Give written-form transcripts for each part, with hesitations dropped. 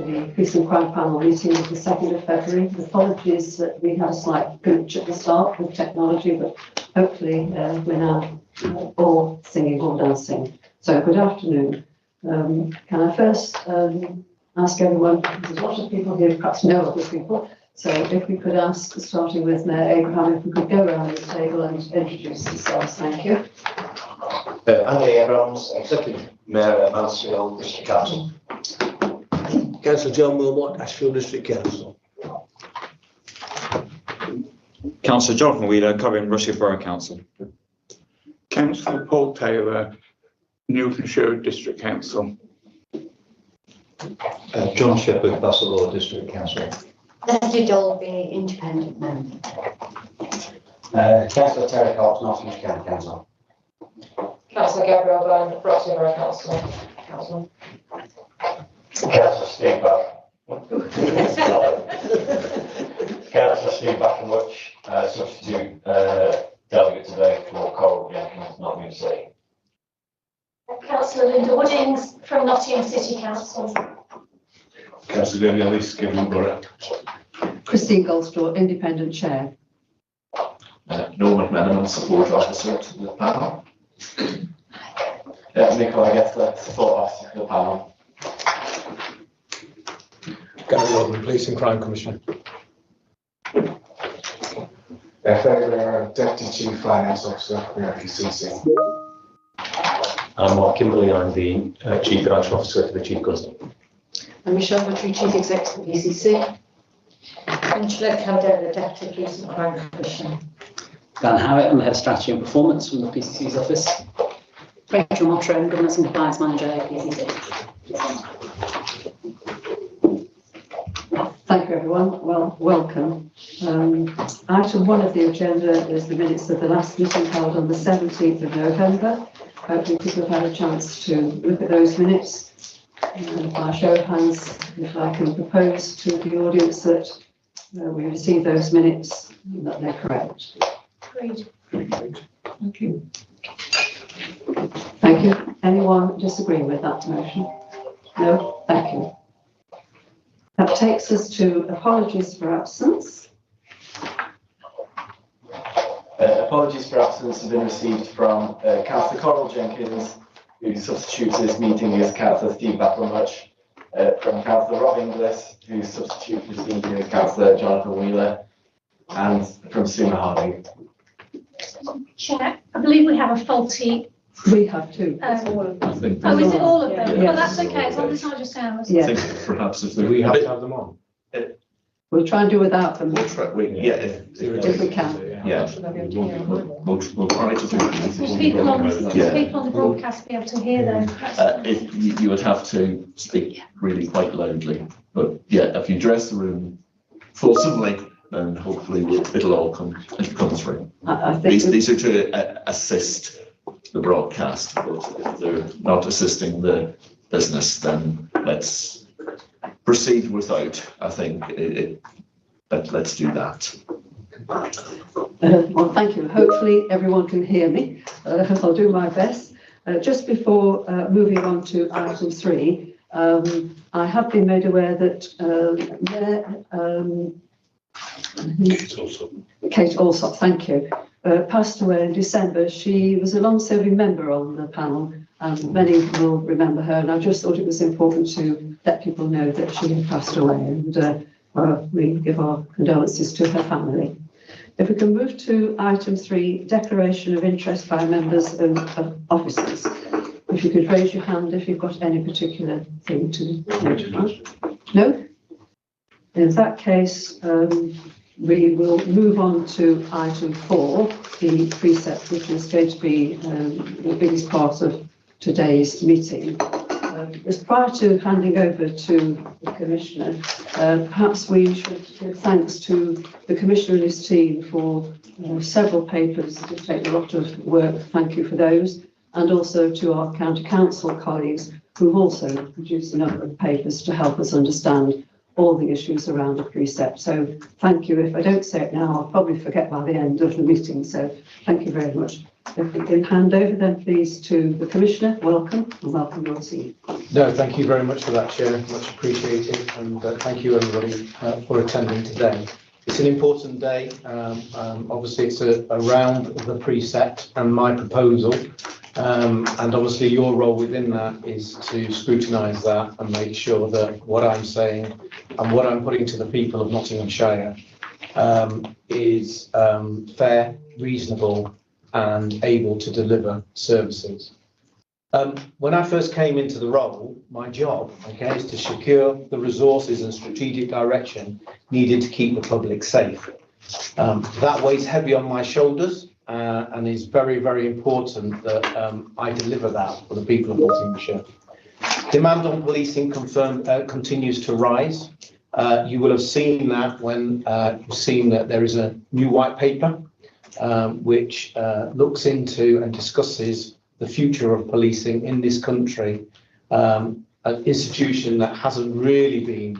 the Peace and Crime Panel meeting of the 2nd of February. Apologies that we had a slight glitch at the start with technology, but hopefully we're now all singing or dancing. So good afternoon. Can I first ask everyone, there's a lot of people here, perhaps no other people, so if we could ask, starting with Mayor Abraham, if we could go around the table and introduce yourselves. Thank you. Andy Abrams, Executive Mayor at Mansfield District Council. Councillor John Wilmot, Ashfield District Council. Councillor Jonathan Wheeler, covering Russia Borough Council. Councillor Paul Taylor, Nottinghamshire District Council. John Shepherd, Basildore District Council. Leslie Dolby, Independent Member. Councillor Terry Cox, Nottinghamshire County Council. Councillor Gabriel Bland, Roxy Borough Council. Councillor Steve Back. Councillor Steve Backenwich, substitute delegate today for Coral Jenkins, Nottingham City. Councillor Linda Woodings from Nottingham City Council. Councillor Lily Ellis, Given Borough. Christine Goldstraw, Independent Chair. Norman Meneman, support officer to the panel. Nicola Gessler, support officer to the panel. Gary Rodman, Police and Crime Commissioner. Favour, Deputy Chief Finance Officer for the PCC. I'm Mark Kimberley, I'm the Chief Financial Officer for the Chief Constable. I'm Michelle Buttery, Chief Executive of the PCC. Angela Caldera, Deputy Police and Crime Commissioner. Dan Howard, I'm the Head of Strategy and Performance from the PCC's office. Rachel Mottram, Governance and Compliance Manager at PCC. Thank you, everyone. Well, welcome. Item 1 of the agenda is the minutes of the last meeting held on the 17th of November. Hopefully people have had a chance to look at those minutes. By show of hands, if I can propose to the audience that we receive those minutes and that they're correct. Agreed. Thank you. Thank you. Anyone disagree with that motion? No? Thank you. That takes us to apologies for absence. Apologies for absence have been received from Councillor Coral Jenkins, who substitutes this meeting as Councillor Steve Battlemuch, from Councillor Rob Inglis, who substitutes this meeting as Councillor Jonathan Wheeler, and from Suna Harding. Chair, I believe we have a faulty. We have two. I think Oh, is it all of them? Yes. Well, that's okay, as long as it's not just ours. Yeah. I think perhaps if Do we have to have them on? We'll try and do without them we'll try, if we can. yeah, we'll try to do Will people on, Yeah. people on the broadcast be able to hear them? if you would have to speak really quite loudly, but yeah, if you dress the room forcibly, then hopefully it'll all come through. I think These are to assist the broadcast, but if they're not assisting the business, then let's proceed without. I think let's do that. well, thank you. Hopefully everyone can hear me. I'll do my best. Just before moving on to item 3, I have been made aware that Kate Alsop, thank you, passed away in December. She was a long-serving member on the panel, and many will remember her, and I just thought it was important to let people know that she had passed away, and we give our condolences to her family. If we can move to item 3, declaration of interest by members of officers. If you could raise your hand if you've got any particular thing to notify. No? In that case, we will move on to item 4, the precept, which is going to be the biggest part of today's meeting. As prior to handing over to the Commissioner, perhaps we should give thanks to the Commissioner and his team for several papers that take a lot of work. Thank you for those. And also to our County Council colleagues who've also produced a number of papers to help us understand all the issues around a precept. So thank you. If I don't say it now, I'll probably forget by the end of the meeting. So thank you very much. If we can hand over then please to the Commissioner, welcome, and welcome Rosie. No, thank you very much for that, Chair. Much appreciated, and thank you everybody for attending today. It's an important day. Obviously, it's around the Precept and my proposal, and obviously your role within that is to scrutinise that and make sure that what I'm saying and what I'm putting to the people of Nottinghamshire is fair, reasonable, and able to deliver services. When I first came into the role, my job, is to secure the resources and strategic direction needed to keep the public safe. That weighs heavy on my shoulders and is very, very important that I deliver that for the people of Nottinghamshire. Demand on policing continues to rise. You will have seen that when you've seen that there is a new white paper which looks into and discusses the future of policing in this country, an institution that hasn't really been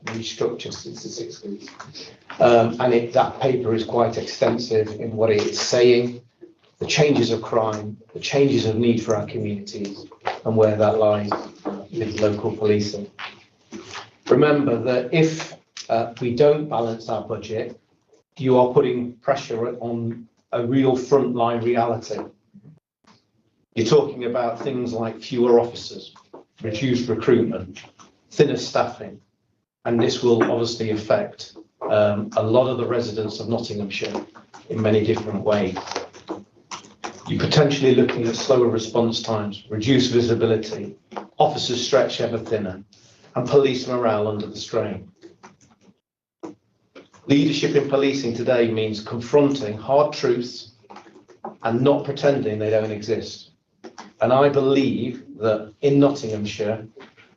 restructured since the 60s. And that paper is quite extensive in what it is saying, the changes of crime, the changes of need for our communities, and where that lies with local policing. Remember that if we don't balance our budget, you are putting pressure on a real frontline reality. You're talking about things like fewer officers, reduced recruitment, thinner staffing, and this will obviously affect a lot of the residents of Nottinghamshire in many different ways. You're potentially looking at slower response times, reduced visibility, officers stretched ever thinner, and police morale under the strain. Leadership in policing today means confronting hard truths and not pretending they don't exist. And I believe that in Nottinghamshire,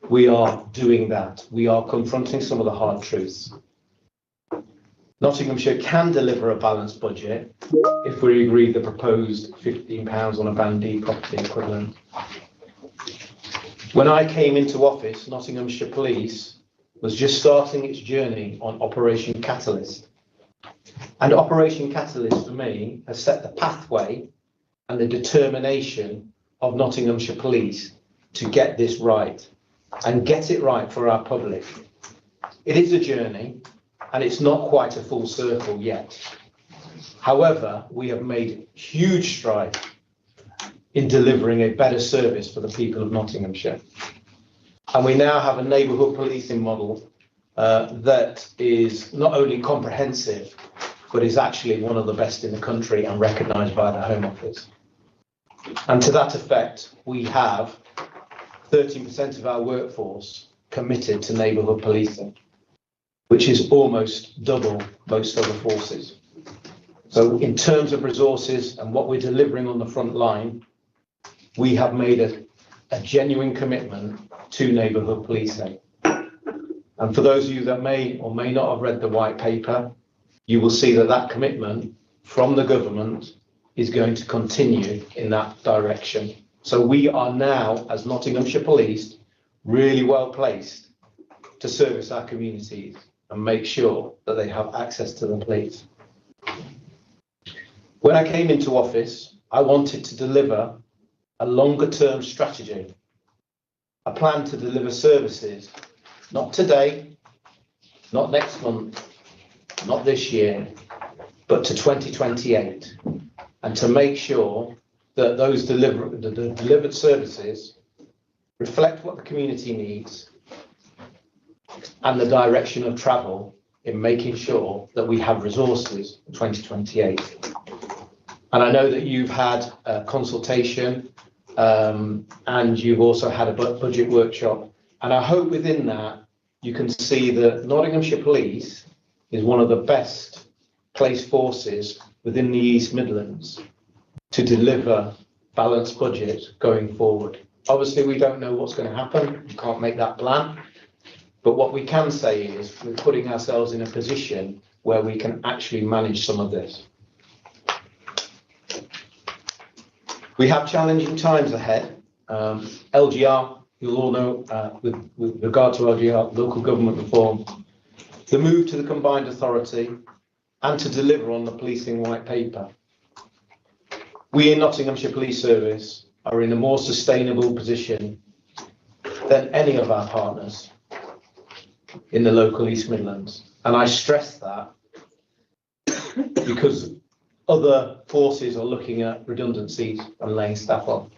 we are doing that. We are confronting some of the hard truths. Nottinghamshire can deliver a balanced budget if we agree the proposed £15 on a Band D property equivalent. When I came into office, Nottinghamshire Police was just starting its journey on Operation Catalyst. And Operation Catalyst for me has set the pathway and the determination of Nottinghamshire Police to get this right and get it right for our public. It is a journey and it's not quite a full circle yet. However, we have made huge strides in delivering a better service for the people of Nottinghamshire. And we now have a neighbourhood policing model that is not only comprehensive, but is actually one of the best in the country and recognised by the Home Office. And to that effect, we have 13% of our workforce committed to neighbourhood policing, which is almost double most other forces. So in terms of resources and what we're delivering on the front line, we have made a genuine commitment to neighbourhood policing. And for those of you that may or may not have read the white paper, you will see that that commitment from the government is going to continue in that direction. So we are now, as Nottinghamshire Police, really well placed to service our communities and make sure that they have access to the police. When I came into office, I wanted to deliver a longer term strategy, a plan to deliver services, not today, not next month, not this year, but to 2028, and to make sure that those delivered services reflect what the community needs and the direction of travel in making sure that we have resources for 2028. And I know that you've had a consultation and you've also had a budget workshop. And I hope within that you can see that Nottinghamshire Police is one of the best placed forces within the East Midlands to deliver balanced budget going forward. Obviously, we don't know what's going to happen. We can't make that plan. But what we can say is we're putting ourselves in a position where we can actually manage some of this. We have challenging times ahead. LGR, you'll all know, with regard to LGR, local government reform, the move to the combined authority, and to deliver on the policing white paper. we in Nottinghamshire Police Service are in a more sustainable position than any of our partners in the local East Midlands. And I stress that because other forces are looking at redundancies and laying staff off.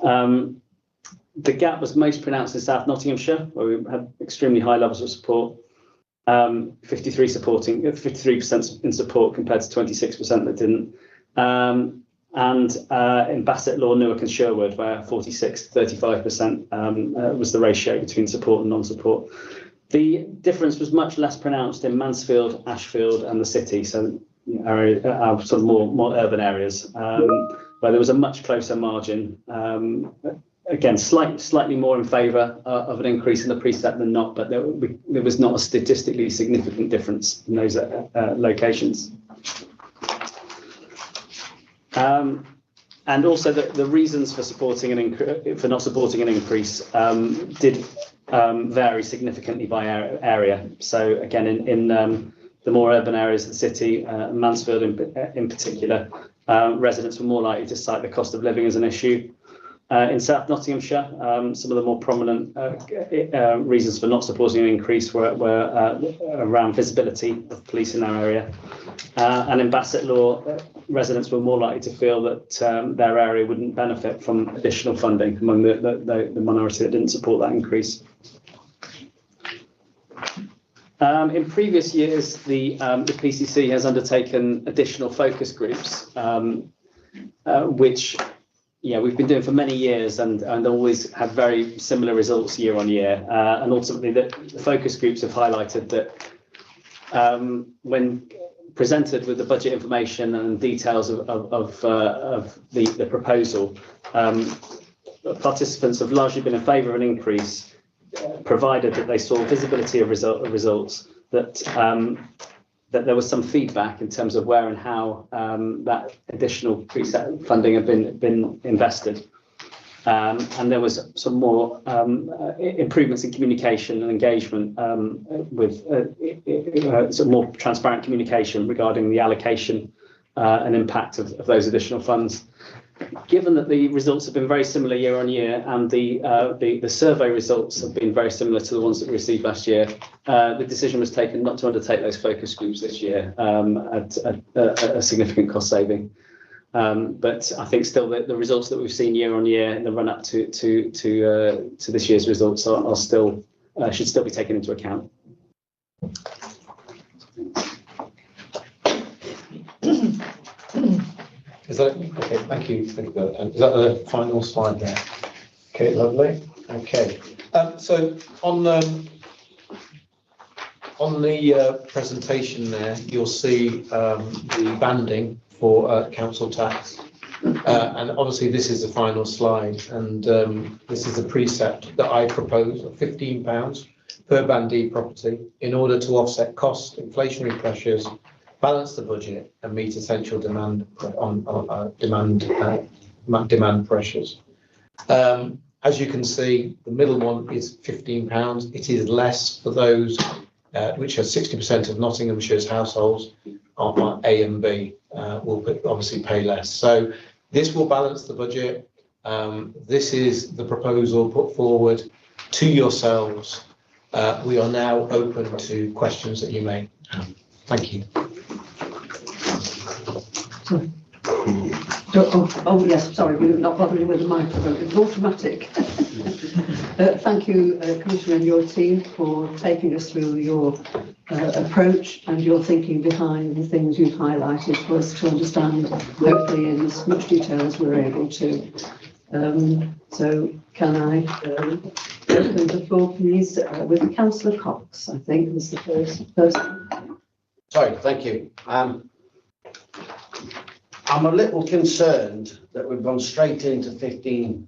The gap was most pronounced in South Nottinghamshire, where we had extremely high levels of support. 53% in support compared to 26% that didn't. And in Bassett Law, Newark and Sherwood, where 46 to 35% was the ratio between support and non-support. The difference was much less pronounced in Mansfield, Ashfield and the city, so our sort of more urban areas, where there was a much closer margin. Again, slightly more in favour of an increase in the Precept than not, but there was not a statistically significant difference in those locations. And also the reasons for not supporting an increase did vary significantly by area. So again, in the more urban areas of the city, Mansfield in particular, residents were more likely to cite the cost of living as an issue. In South Nottinghamshire, some of the more prominent reasons for not supporting an increase were around visibility of police in our area. And in Bassett Law, residents were more likely to feel that their area wouldn't benefit from additional funding among the minority that didn't support that increase. In previous years, the PCC has undertaken additional focus groups, which we've been doing for many years and always have very similar results year on year. And ultimately, the focus groups have highlighted that when presented with the budget information and details of the proposal, participants have largely been in favour of an increase, provided that they saw visibility of results, that there was some feedback in terms of where and how that additional Precept funding had been invested. And there was some more improvements in communication and engagement with some more transparent communication regarding the allocation and impact of those additional funds. Given that the results have been very similar year on year and the survey results have been very similar to the ones that we received last year, the decision was taken not to undertake those focus groups this year at a significant cost saving. But I think still the results that we've seen year on year in the run up to this year's results are still should still be taken into account. Is that okay? Thank you. Is that the final slide there? Okay, lovely. Okay. So on the presentation there, you'll see the banding for council tax, and obviously this is the final slide, and this is the Precept that I propose of £15 per bandee property in order to offset costs, inflationary pressures, balance the budget and meet essential demand pressures. As you can see, the middle one is £15. It is less for those which are 60% of Nottinghamshire's households on A and B will obviously pay less. So this will balance the budget. This is the proposal put forward to yourselves. We are now open to questions that you may have. Thank you. Oh yes, sorry, we're not bothering with the microphone. It's automatic. Thank you, Commissioner and your team, for taking us through your approach and your thinking behind the things you've highlighted for us to understand, hopefully in as much detail as we're able to. So can I open the floor, please, with Councillor Cox, I think was the first person. Sorry, thank you. I'm a little concerned that we've gone straight into £15.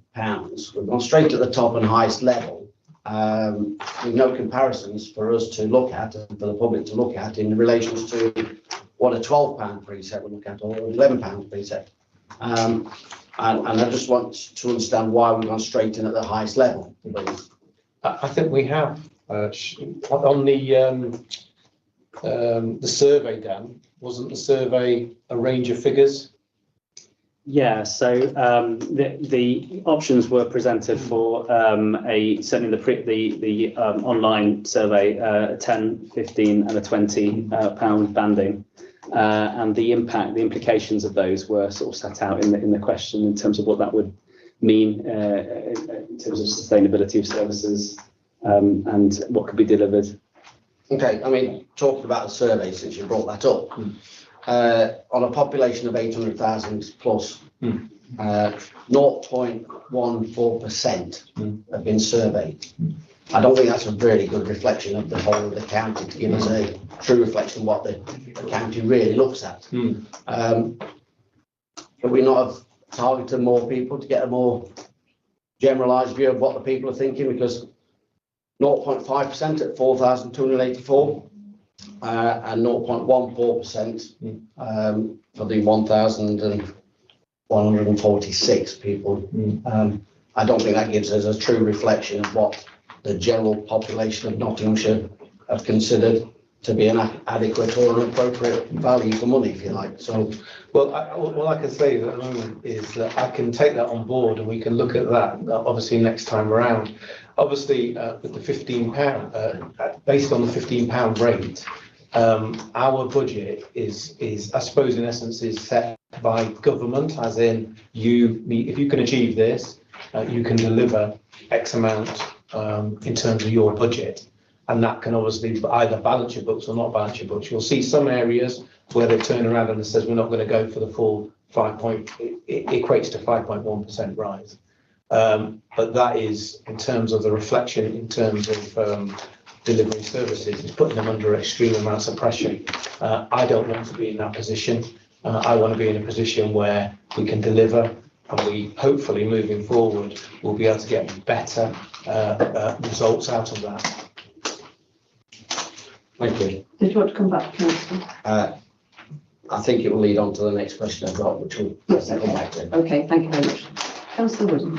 We've gone straight to the top and highest level with no comparisons for us to look at and for the public to look at in relation to what a £12 Precept would look at or an £11 Precept. And I just want to understand why we've gone straight in at the highest level. I think we have on the survey, Dan. Wasn't the survey a range of figures? Yeah, so the options were presented for certainly the online survey, a 10, 15 and a £20 banding, and the implications of those were sort of set out in the question in terms of what that would mean in terms of sustainability of services and what could be delivered? Okay, I mean, talking about the survey, since you brought that up, on a population of 800,000 plus, 0.14% have been surveyed. I don't think that's a really good reflection of the whole of the county to give us a true reflection of what the county really looks at. Can we not have targeted more people to get a more generalised view of what the people are thinking? Because 0.5% at 4,284 and 0.14% for the 1,146 people. I don't think that gives us a true reflection of what the general population of Nottinghamshire have considered to be an adequate or an appropriate value for money, if you like. So, well, all I can say at the moment is that I can take that on board and we can look at that obviously next time around. Obviously, with the £15, based on the £15 rate, our budget is, I suppose, in essence, is set by government, as in if you can achieve this, you can deliver X amount in terms of your budget. And that can obviously either balance your books or not balance your books. You'll see some areas where they turn around and it says we're not going to go for the full it equates to 5.1% rise. But that is in terms of the reflection, in terms of delivering services, it's putting them under extreme amounts of pressure. I don't want to be in that position. I want to be in a position where we can deliver, and we hopefully moving forward will be able to get better results out of that. Thank you. Did you want to come back, Councillor? I think it will lead on to the next question I've got, which we'll come back to. Okay, thank you very much. Councillor Woodham.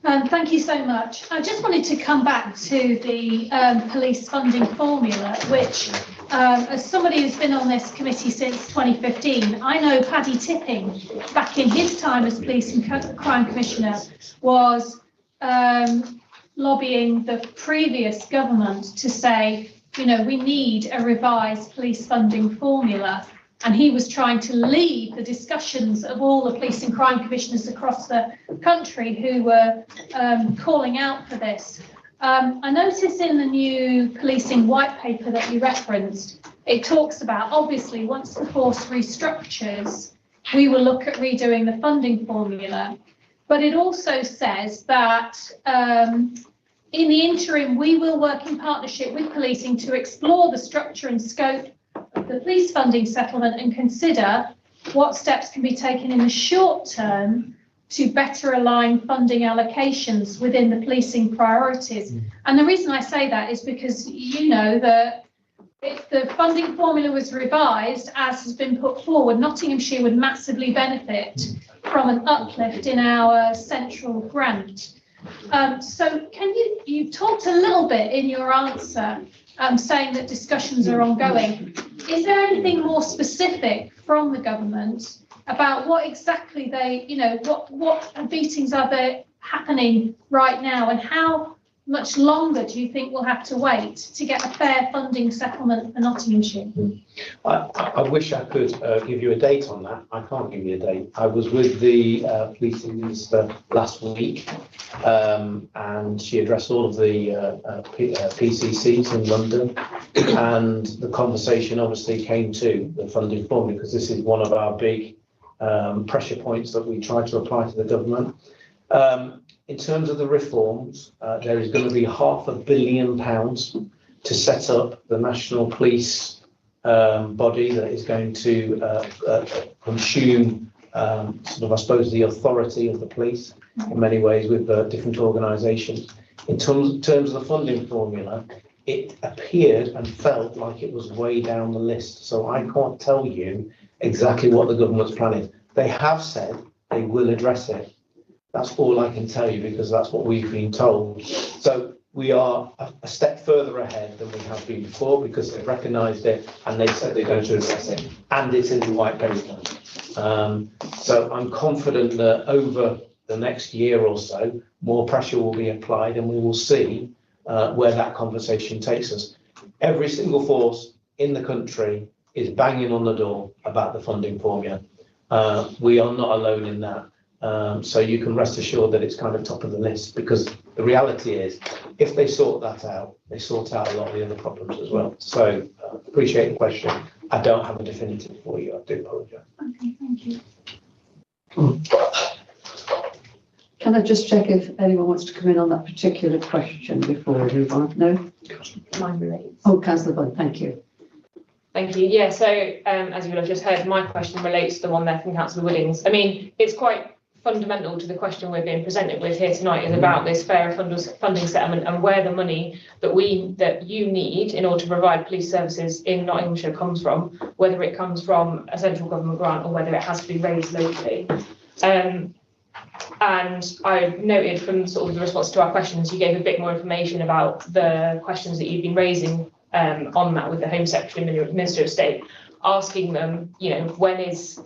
Thank you so much. I just wanted to come back to the police funding formula, which, as somebody who's been on this committee since 2015, I know Paddy Tipping, back in his time as Police and Crime Commissioner, was lobbying the previous government to say, you know, we need a revised police funding formula. And he was trying to lead the discussions of all the police and crime commissioners across the country who were calling out for this. I noticed in the new policing white paper that you referenced, it talks about, obviously, once the force restructures, we will look at redoing the funding formula. But it also says that in the interim, we will work in partnership with policing to explore the structure and scope of the police funding settlement and consider what steps can be taken in the short term to better align funding allocations within the policing priorities. And the reason I say that is because you know that if the funding formula was revised, as has been put forward, Nottinghamshire would massively benefit from an uplift in our central grant. So can you talked a little bit in your answer saying that discussions are ongoing. Is there anything more specific from the government about what exactly they, you know, what meetings are there happening right now, and how much longer do you think we'll have to wait to get a fair funding settlement for Nottinghamshire? I wish I could give you a date on that. I can't give you a date. I was with the policing minister last week, and she addressed all of the PCCs in London, and the conversation obviously came to the funding formula, because this is one of our big pressure points that we try to apply to the government. In terms of the reforms, there is going to be £500 million to set up the National Police body that is going to consume sort of, I suppose, the authority of the police in many ways with different organisations. In terms of the funding formula, it appeared and felt like it was way down the list. So I can't tell you exactly what the government's plan is. They have said they will address it. That's all I can tell you, because that's what we've been told. So we are a step further ahead than we have been before, because they've recognised it and they said they're going to address it, and it's in the white paper. So I'm confident that over the next year or so, more pressure will be applied, and we will see where that conversation takes us. Every single force in the country is banging on the door about the funding formula. We are not alone in that. So you can rest assured that it's kind of top of the list, because the reality is, if they sort that out, they sort out a lot of the other problems as well. So appreciate the question. I don't have a definitive for you. I do apologise. Okay, thank you. Can I just check if anyone wants to come in on that particular question before we move on? No? Mine relates. Oh, Councillor Bunn, thank you. Thank you. Yeah, so as you will have just heard, my question relates to the one there from Councillor Woodings. I mean, it's quite fundamental to the question we're being presented with here tonight, is about this fairer funding settlement and where the money that you need in order to provide police services in Nottinghamshire comes from, whether it comes from a central government grant or whether it has to be raised locally. And I noted from sort of the response to our questions, you gave a bit more information about the questions that you've been raising on that with the Home Secretary and Minister of State, asking them, you know, when is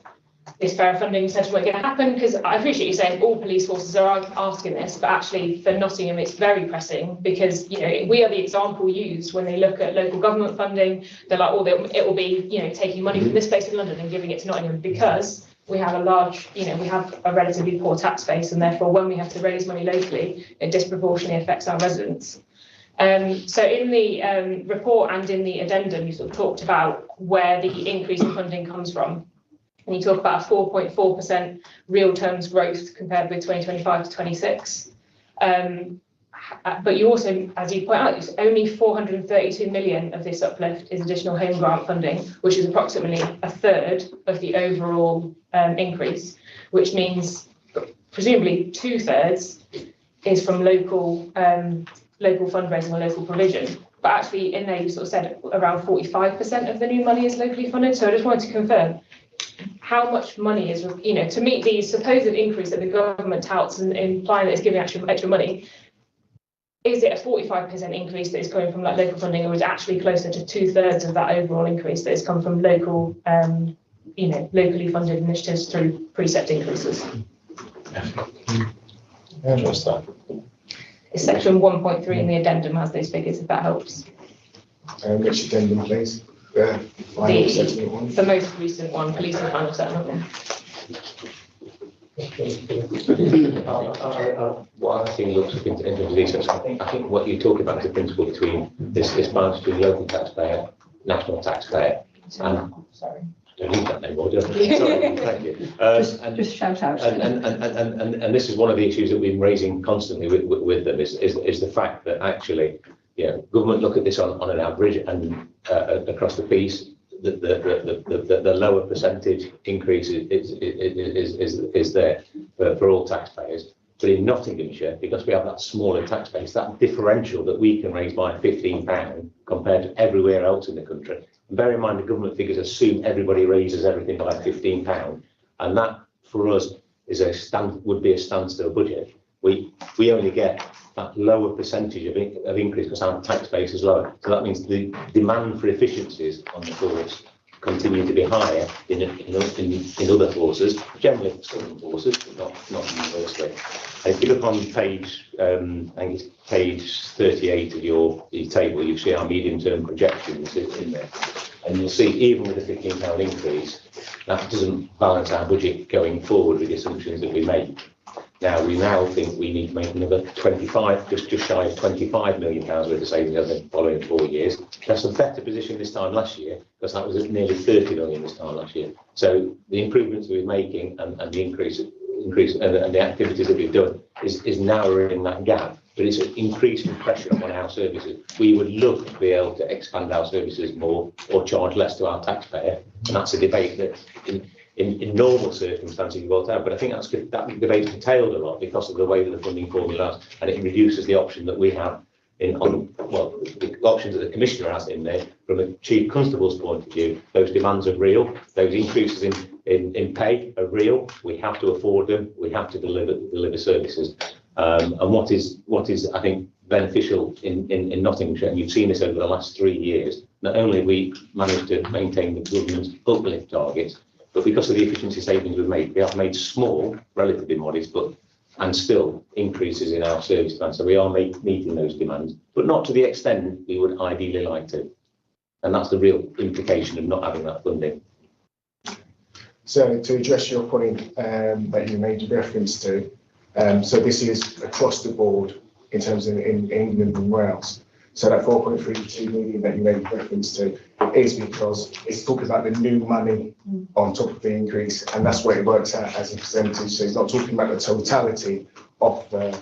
this fair funding settlement going to happen? Because I appreciate you saying all police forces are asking this, but actually for Nottingham it's very pressing, because, you know, we are the example used when they look at local government funding. They're like, oh, it will be, you know, taking money from this place in London and giving it to Nottingham, because we have a large, you know, we have a relatively poor tax base, and therefore when we have to raise money locally, it disproportionately affects our residents. So in the report and in the addendum, you sort of talked about where the increase in funding comes from. And you talk about a 4.4% real terms growth compared with 2025 to 26. But you also, as you point out, it's only 432 million of this uplift is additional home grant funding, which is approximately a third of the overall increase, which means presumably 2/3 is from local fundraising or local provision. But actually in there you sort of said around 45% of the new money is locally funded. So I just wanted to confirm how much money is, you know, to meet the supposed increase that the government touts and implying that it's giving extra money. Is it a 45% increase that is coming from like local funding, or is it actually closer to 2/3 of that overall increase that has come from local, you know, locally funded initiatives through Precept increases? It's section 1.3 in the addendum has those figures, if that helps. Which addendum, please? The most recent one, police and final settlement. What I think looks into research, I think what you're talking about is the principle between this balance between local taxpayer, national taxpayer, and sorry. Don't need that anymore, do I? Sorry, thank you. Just shout out. And this is one of the issues that we've been raising constantly with them is the fact that actually, yeah, government look at this on an average and across the piece, the lower percentage increase is there for all taxpayers. But in Nottinghamshire, because we have that smaller tax base, that differential that we can raise by £15 compared to everywhere else in the country. And bear in mind, the government figures assume everybody raises everything by £15, and that for us is would be a standstill budget. We only get that lower percentage of increase because our tax base is lower. So that means the demand for efficiencies on the force continue to be higher in other forces, generally some forces, but not universally. And if you look on page, I think it's page 38 of your table, you see our medium-term projections in there. And you'll see, even with a £15 increase, that doesn't balance our budget going forward with the assumptions that we make. Now, we think we need to make another 25, just shy of £25 million worth of savings over the following 4 years. That's a better position this time last year, because that was at nearly 30 million this time last year. So the improvements we're making and the increase and the activities that we've done is narrowing that gap, but it's increasing pressure on our services. We would love to be able to expand our services more or charge less to our taxpayer, and that's a debate that in normal circumstances you will have, but I think that debate's curtailed a lot because of the way that the funding formula is, and it reduces the option that we have the options that the Commissioner has in there. From a Chief Constable's point of view, those demands are real, those increases in pay are real, we have to afford them, we have to deliver services. And what is I think beneficial in Nottinghamshire, and you've seen this over the last 3 years, not only have we managed to maintain the government's uplift targets, but because of the efficiency savings we have made small, relatively modest, and still increases in our service plan. So we are meeting those demands, but not to the extent we would ideally like to. And that's the real implication of not having that funding. So to address your point that you made reference to, so this is across the board in terms of in England and Wales. So that 4.32 million that you made reference to is because it's talking about the new money on top of the increase, and that's what it works out as a percentage. So it's not talking about the totality of the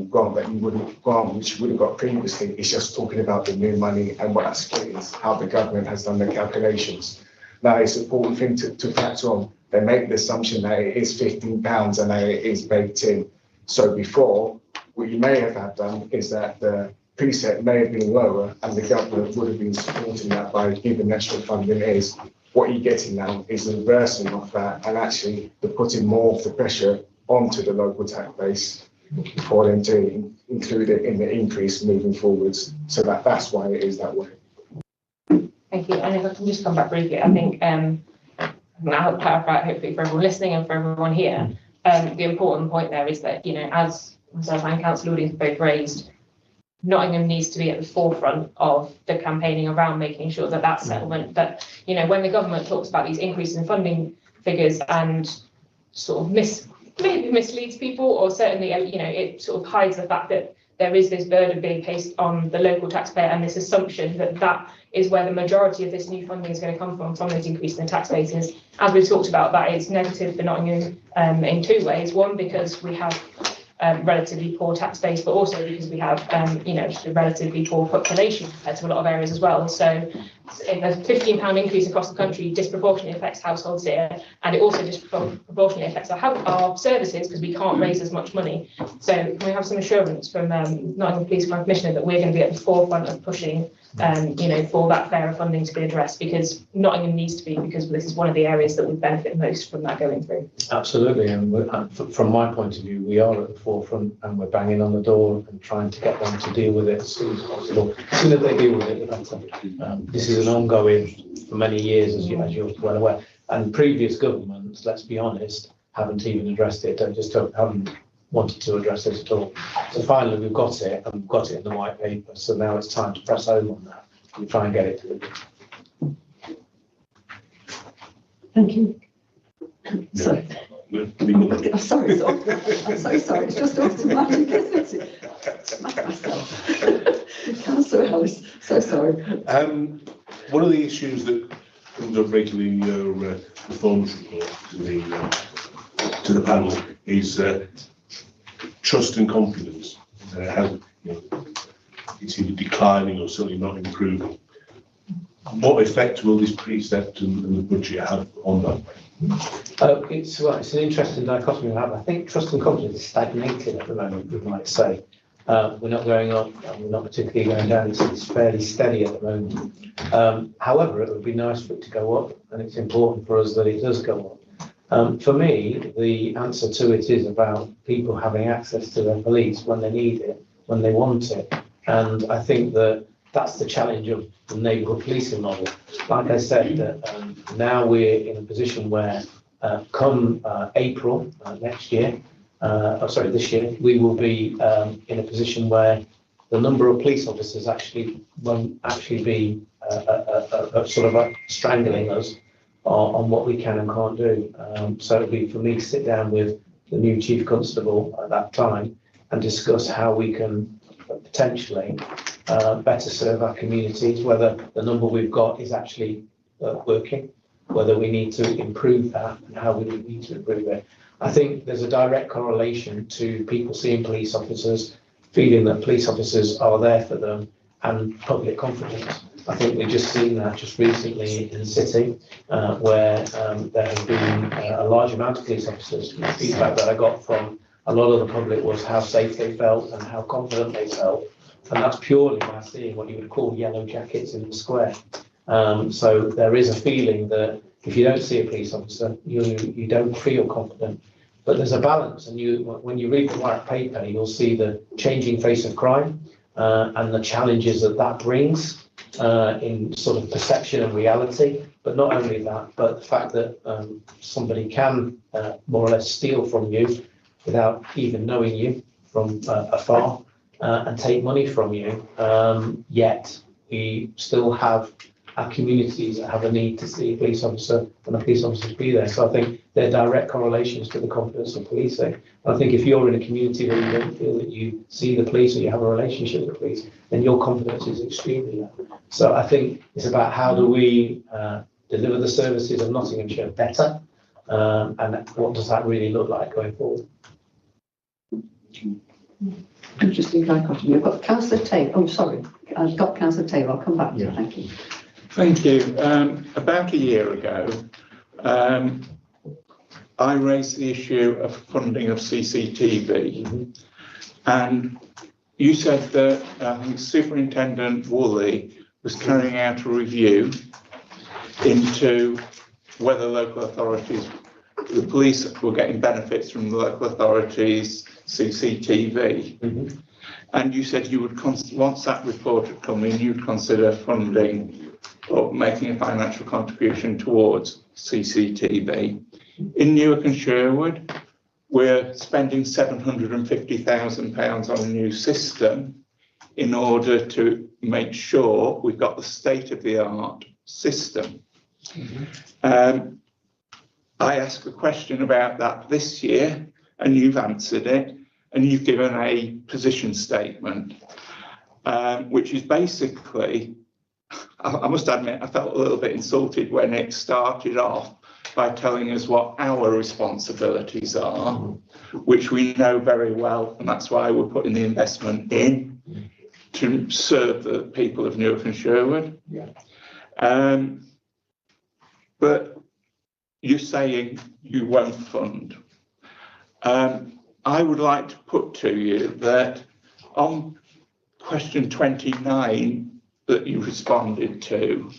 grant that you wouldn't grant, which you would have got previously. It's just talking about the new money and what that split is, how the government has done the calculations. Now, it's an important thing to factor on. They make the assumption that it is £15 and that it is baked in. So before, what you may have had done is that the precept may have been lower and the government would have been supporting that by giving extra funding. Is what you're getting now is the reversing of that, and actually they're putting more of the pressure onto the local tax base for them to include it in the increase moving forwards. So that's why it is that way. Thank you. And if I can just come back briefly, I think I'll clarify hopefully for everyone listening and for everyone here. The important point there is that, you know, as myself and Councillor Woody have both raised, Nottingham needs to be at the forefront of the campaigning around making sure that that settlement, that, you know, when the government talks about these increases in funding figures and sort of maybe misleads people, or certainly, you know, it sort of hides the fact that there is this burden being placed on the local taxpayer and this assumption that that is where the majority of this new funding is going to come from those increases in tax bases. As we've talked about, that is negative for Nottingham in two ways. One, because we have relatively poor tax base, but also because we have, you know, a relatively poor population compared to a lot of areas as well. So if a £15 increase across the country disproportionately affects households here, and it also disproportionately affects our services because we can't raise as much money. So can we have some assurance from Nottingham Police Crime Commissioner that we're going to be at the forefront of pushing, you know, for that fairer funding to be addressed, because Nottingham needs to be, because this is one of the areas that would benefit most from that going through. Absolutely, and from my point of view, we are at the forefront and we're banging on the door and trying to get them to deal with it as soon as possible. The sooner they deal with it, the better. This is an ongoing for many years, as you're well aware. And previous governments, let's be honest, haven't even addressed it. Haven't wanted to address it at all. So finally, we've got it, and we've got it in the white paper. So now it's time to press home on that and try and get it to the. Thank you. Sorry. I'm sorry. I'm so sorry. It's just automatic, isn't it? Smack myself. Councillor Ellis, so sorry. One of the issues that comes up regularly in your performance report to the panel is trust and confidence. How, you know, it's either declining or certainly not improving. What effect will this precept and the budget have on that? It's an interesting dichotomy we have. I think trust and confidence is stagnated at the moment, we might say. We're not going up, and we're not particularly going down. It's fairly steady at the moment. However, it would be nice for it to go up, and it's important for us that it does go up. For me, the answer to it is about people having access to their police when they need it, when they want it. And I think that that's the challenge of the neighbourhood policing model. Like I said, that now we're in a position where come April next year, this year, we will be in a position where the number of police officers won't actually be sort of strangling us on what we can and can't do. So it'll be for me to sit down with the new Chief Constable at that time and discuss how we can potentially better serve our communities, whether the number we've got is actually working, whether we need to improve that and how we need to improve it. I think there's a direct correlation to people seeing police officers, feeling that police officers are there for them, and public confidence. I think we've just seen that just recently in the city, where there has been a large amount of police officers. The feedback that I got from a lot of the public was how safe they felt and how confident they felt. And that's purely by seeing what you would call yellow jackets in the square. So there is a feeling that if you don't see a police officer, you don't feel confident. But there's a balance, and when you read the white paper, you'll see the changing face of crime and the challenges that brings in sort of perception and reality. But not only that, but the fact that somebody can more or less steal from you without even knowing you from afar and take money from you. Yet we still have our communities that have a need to see a police officer and a police officer to be there. So I think they're direct correlations to the confidence of policing. And I think if you're in a community where you don't feel that you see the police or you have a relationship with the police, then your confidence is extremely low. So I think it's about how do we deliver the services of Nottinghamshire better, and what does that really look like going forward? Interesting dichotomy. You've got Councillor Taylor. Oh, sorry. I've got Councillor Taylor. I'll come back to you. Thank you. Thank you. About a year ago, I raised the issue of funding of CCTV, and you said that I think Superintendent Woolley was carrying out a review into whether local authorities, the police were getting benefits from the local authorities' CCTV. And you said you would, once that report had come in, you'd consider funding or making a financial contribution towards CCTV. In Newark and Sherwood, we're spending £750,000 on a new system in order to make sure we've got the state-of-the-art system. I asked a question about that this year, and you've answered it, and you've given a position statement, which is basically, I must admit, I felt a little bit insulted when it started off by telling us what our responsibilities are, which we know very well, and that's why we're putting the investment in to serve the people of Newark and Sherwood. But you're saying you won't fund. I would like to put to you that on question 29 that you responded to,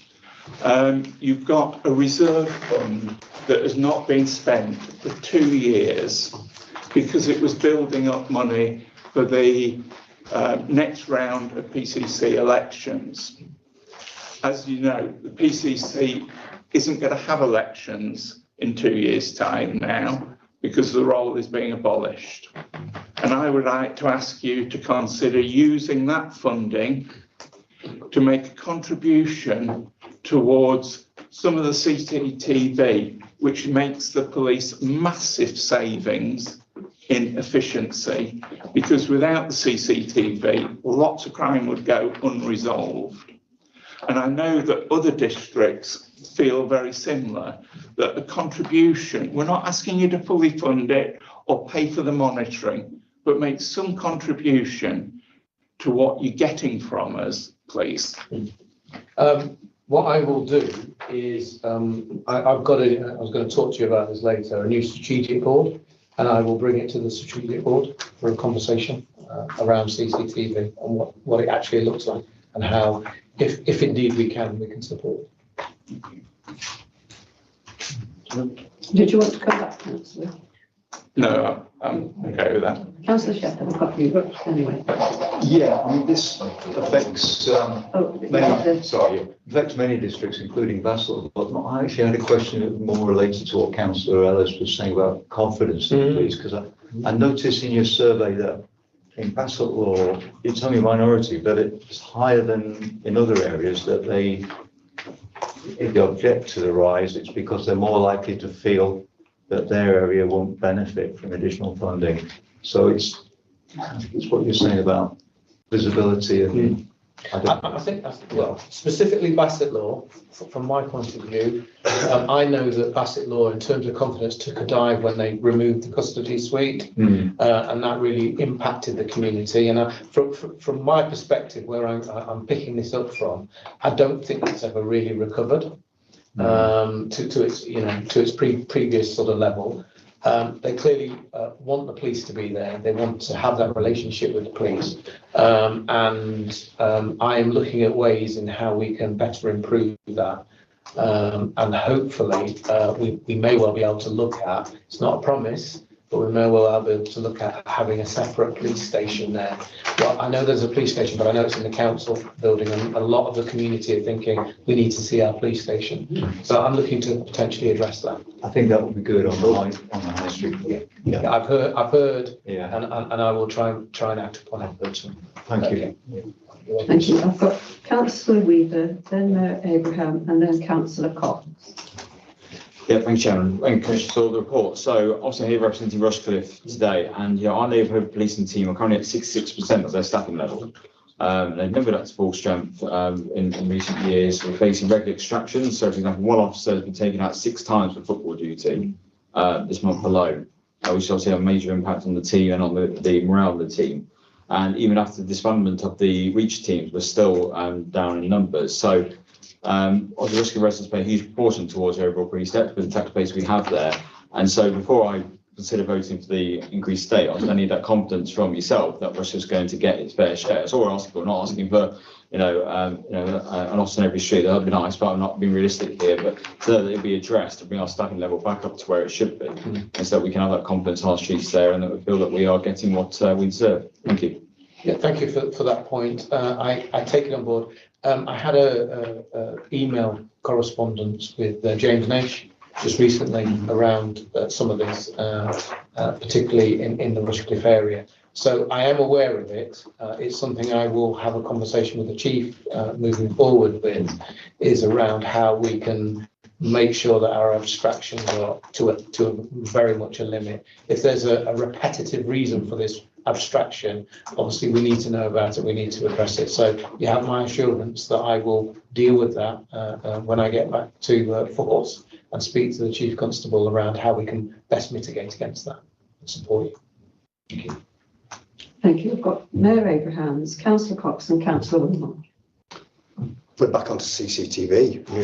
you've got a reserve fund that has not been spent for 2 years because it was building up money for the next round of PCC elections. As you know, the PCC isn't going to have elections in 2 years' time now because the role is being abolished. And I would like to ask you to consider using that funding to make a contribution towards some of the CCTV, which makes the police massive savings in efficiency, because without the CCTV, lots of crime would go unresolved. And I know that other districts feel very similar, that a contribution, we're not asking you to fully fund it or pay for the monitoring, but make some contribution to what you're getting from us, please. What I will do is, I was going to talk to you about this later, a new strategic board, and I will bring it to the strategic board for a conversation around CCTV and what it actually looks like and how, if indeed we can support. Did you want to come back, Councillor? No, I'm okay with that. Councillor Shepherd, I've got you, but anyway. Yeah, I mean, this affects affects many districts, including Basel. But I actually had a question more related to what Councillor Ellis was saying about confidence in the police, because I noticed in your survey that in Basel law, it's only a minority, but it's higher than in other areas that if they object to the rise, it's because they're more likely to feel that their area won't benefit from additional funding. So it's what you're saying about visibility and I think that's, well, specifically Bassett law, from my point of view, I know that Bassett law in terms of confidence took a dive when they removed the custody suite, and that really impacted the community. And from my perspective, where I'm picking this up from, I don't think it's ever really recovered to its previous sort of level. They clearly want the police to be there. They want to have that relationship with the police. I am looking at ways in how we can better improve that. And hopefully we may well be able to look at, it's not a promise, but we may well be able to look at having a separate police station there. Well, I know there's a police station, but I know it's in the council building, and a lot of the community are thinking we need to see our police station. So I'm looking to potentially address that. I think that would be good on the high street. Yeah, I've heard, yeah, and I will try and act upon it. Thank you. Thank you. I've got Councillor Weaver, then Mayor Abraham, and then Councillor Cox. Yeah, thank you, Chairman. And Commissioner for the report. So obviously here representing Rushcliffe today, and our neighbourhood policing team are currently at 66% of their staffing level. They've never been at full strength in recent years. We're facing regular extractions. So, for example, one officer has been taken out 6 times for football duty this month alone, which obviously have a major impact on the team and on the morale of the team. And even after the disbandment of the reach teams, we're still down in numbers. So, obviously, Rushcliffe residents pay a huge proportion towards the overall Precept with the tax base we have there. And so, before I consider voting for the increased state, I need that confidence from yourself that Russia's going to get its fair share. That's all we're asking for. We're not asking for, an officer in every street. That would be nice, but I'm not being realistic here. But so that it'll be addressed to bring our staffing level back up to where it should be, and so that we can have that confidence on our streets there, and that we feel that we are getting what we deserve. Thank you. Yeah, thank you for that point. I take it on board. I had a email correspondence with James Nash just recently around some of this, particularly in the Rushcliffe area. So I am aware of it. It's something I will have a conversation with the chief moving forward with, is around how we can make sure that our abstractions are to very much a limit. If there's a repetitive reason for this abstraction, obviously we need to know about it, we need to address it. So you have my assurance that I will deal with that when I get back to force and speak to the Chief Constable around how we can best mitigate against that and support you. Thank you. Thank you. I've got Mayor Abrahams, Councillor Cox and Councillor Wilmot. We're back onto CCTV, you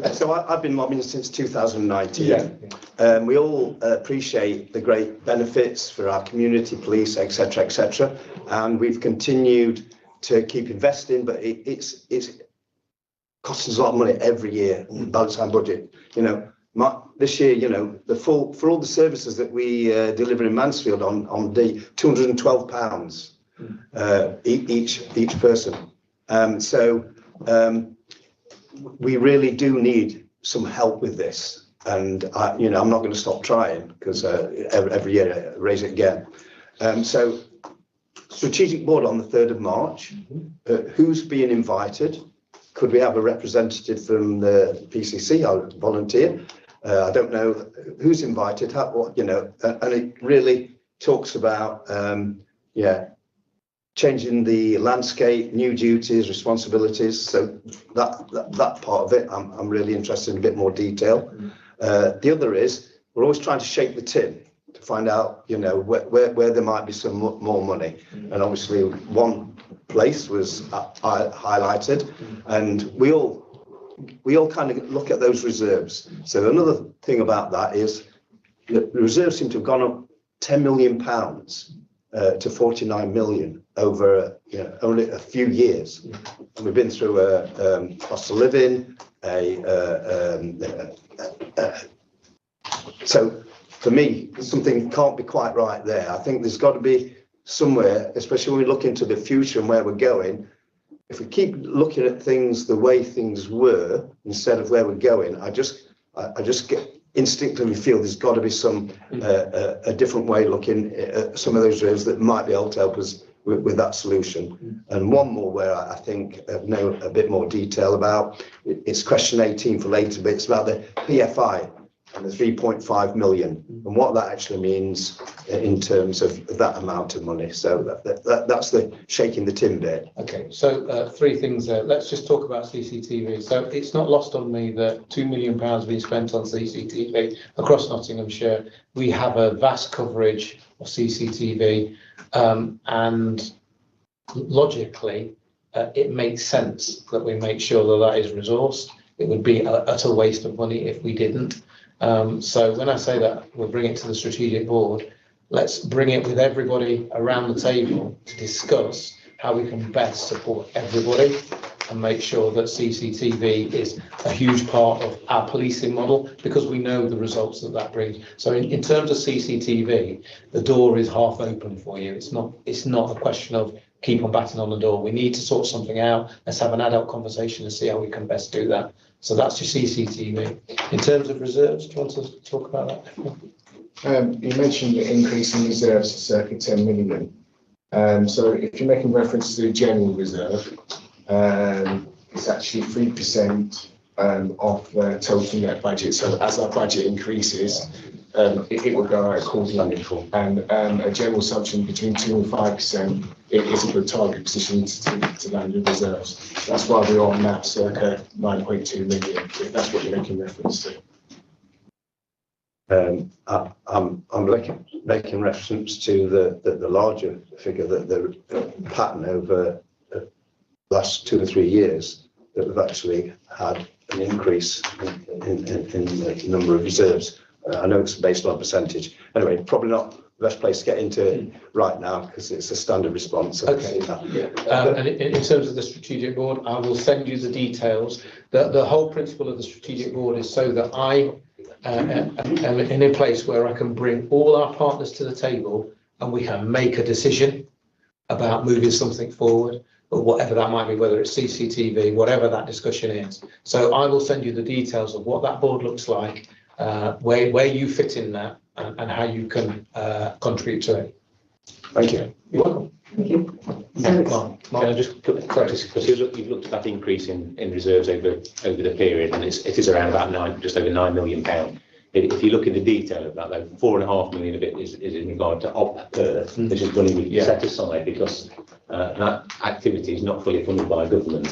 know. So I've been mobbing since 2019. Yeah. We all appreciate the great benefits for our community, police, etc., and we've continued to keep investing, but it's costing us a lot of money every year in the balance time budget. You know, this year, you know, for all the services that we deliver in Mansfield on the £212 each person. So we really do need some help with this, and I'm not going to stop trying, because every year I raise it again. So strategic board on the 3rd of March. Who's being invited? Could we have a representative from the PCC? I'll volunteer. I don't know who's invited. And it really talks about changing the landscape, new duties, responsibilities. So that part of it, I'm really interested in a bit more detail. The other is, we're always trying to shake the tin to find out, where there might be some more money. And obviously one place was highlighted, and we all kind of look at those reserves. So another thing about that is the reserves seem to have gone up £10 million to 49 million over only a few years. And we've been through a cost of living, so for me, something can't be quite right there. I think there's got to be somewhere, especially when we look into the future and where we're going. If we keep looking at things the way things were instead of where we're going, I just instinctively feel there's got to be some a different way looking at some of those areas that might be able to help us with that solution. And one more where I think I know a bit more detail about, it's question 18 for later, but it's about the PFI and the 3.5 million and what that actually means in terms of that amount of money. So that's the shaking the tin bit. Okay, so 3 things there. Let's just talk about CCTV. So it's not lost on me that £2 million being spent on CCTV across Nottinghamshire. We have a vast coverage of CCTV, and logically it makes sense that we make sure that is resourced. It would be an utter waste of money if we didn't. So when I say that we'll bring it to the strategic board, let's bring it with everybody around the table to discuss how we can best support everybody and make sure that CCTV is a huge part of our policing model, because we know the results that brings. So in terms of CCTV, the door is half open for you. It's not a question of keep on batting on the door. We need to sort something out. Let's have an adult conversation and see how we can best do that. So that's your CCTV. In terms of reserves, do you want to talk about that? You mentioned the increase in reserves to circa 10 million. So if you're making reference to the general reserve, it's actually 3% of the total net budget. So as our budget increases, it will go out accordingly. And a general assumption between 2 and 5% is a good target position to land your reserves. That's why we're on that circa 9.2 million, if that's what you're making reference to. I'm making reference to the larger figure, the pattern over the last 2 or 3 years that we've actually had an increase in the number of reserves. I know it's based on a percentage. Anyway, probably not the best place to get into it right now because it's a standard response. Okay. And in terms of the strategic board, I will send you the details. The whole principle of the strategic board is so that I am in a place where I can bring all our partners to the table and we can make a decision about moving something forward, or whatever that might be, whether it's CCTV, whatever that discussion is. So I will send you the details of what that board looks like, where you fit in that, and how you can contribute to it. Thank you. You're welcome. Thank you. Mark, can I just practice, because you've looked at that increase in reserves over the period, and it is around about just over £9 million. If you look in the detail of that, though, 4.5 million of it is in regard to OPER, which is money we set aside because that activity is not fully funded by government.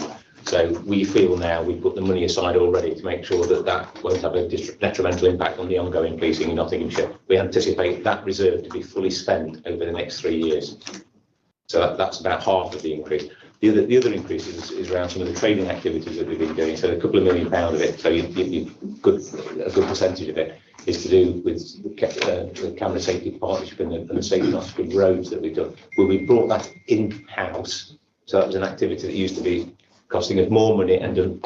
So we feel now we've put the money aside already to make sure that that won't have a detrimental impact on the ongoing policing in Nottinghamshire. We anticipate that reserve to be fully spent over the next 3 years. So that's about half of the increase. The other increase is around some of the trading activities that we've been doing. So a couple of £1 million of it, so a good percentage of it is to do with the camera safety partnership and the safety on roads that we've done. Well, we brought that in-house. So that was an activity that used to be costing us more money and done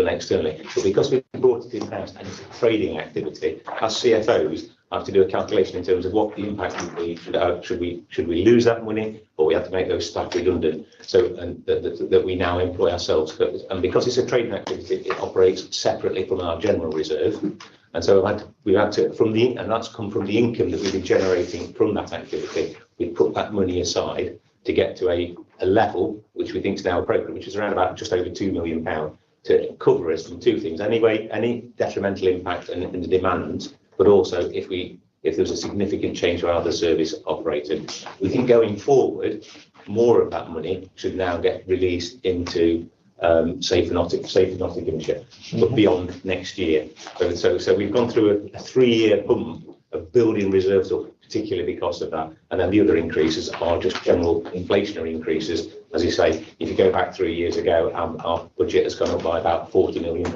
externally. But because we brought it in-house and it's a trading activity, as CFOs, I have to do a calculation in terms of what the impact would be. Should we lose that money, or we have to make those staff redundant? So and that we now employ ourselves. And because it's a trading activity, it operates separately from our general reserve. And so we've had to and that's come from the income that we've been generating from that activity. We put that money aside to get to a level which we think is now appropriate, which is around about just over £2 million to cover us from two things. Anyway, any detrimental impact in the demand, but also if there's a significant change to how the service operated. We think going forward, more of that money should now get released into safer Nottinghamshire, but beyond next year. So we've gone through a 3-year bump of building reserves up, particularly because of that. And then the other increases are just general inflationary increases. As you say, if you go back 3 years ago, our budget has gone up by about £40 million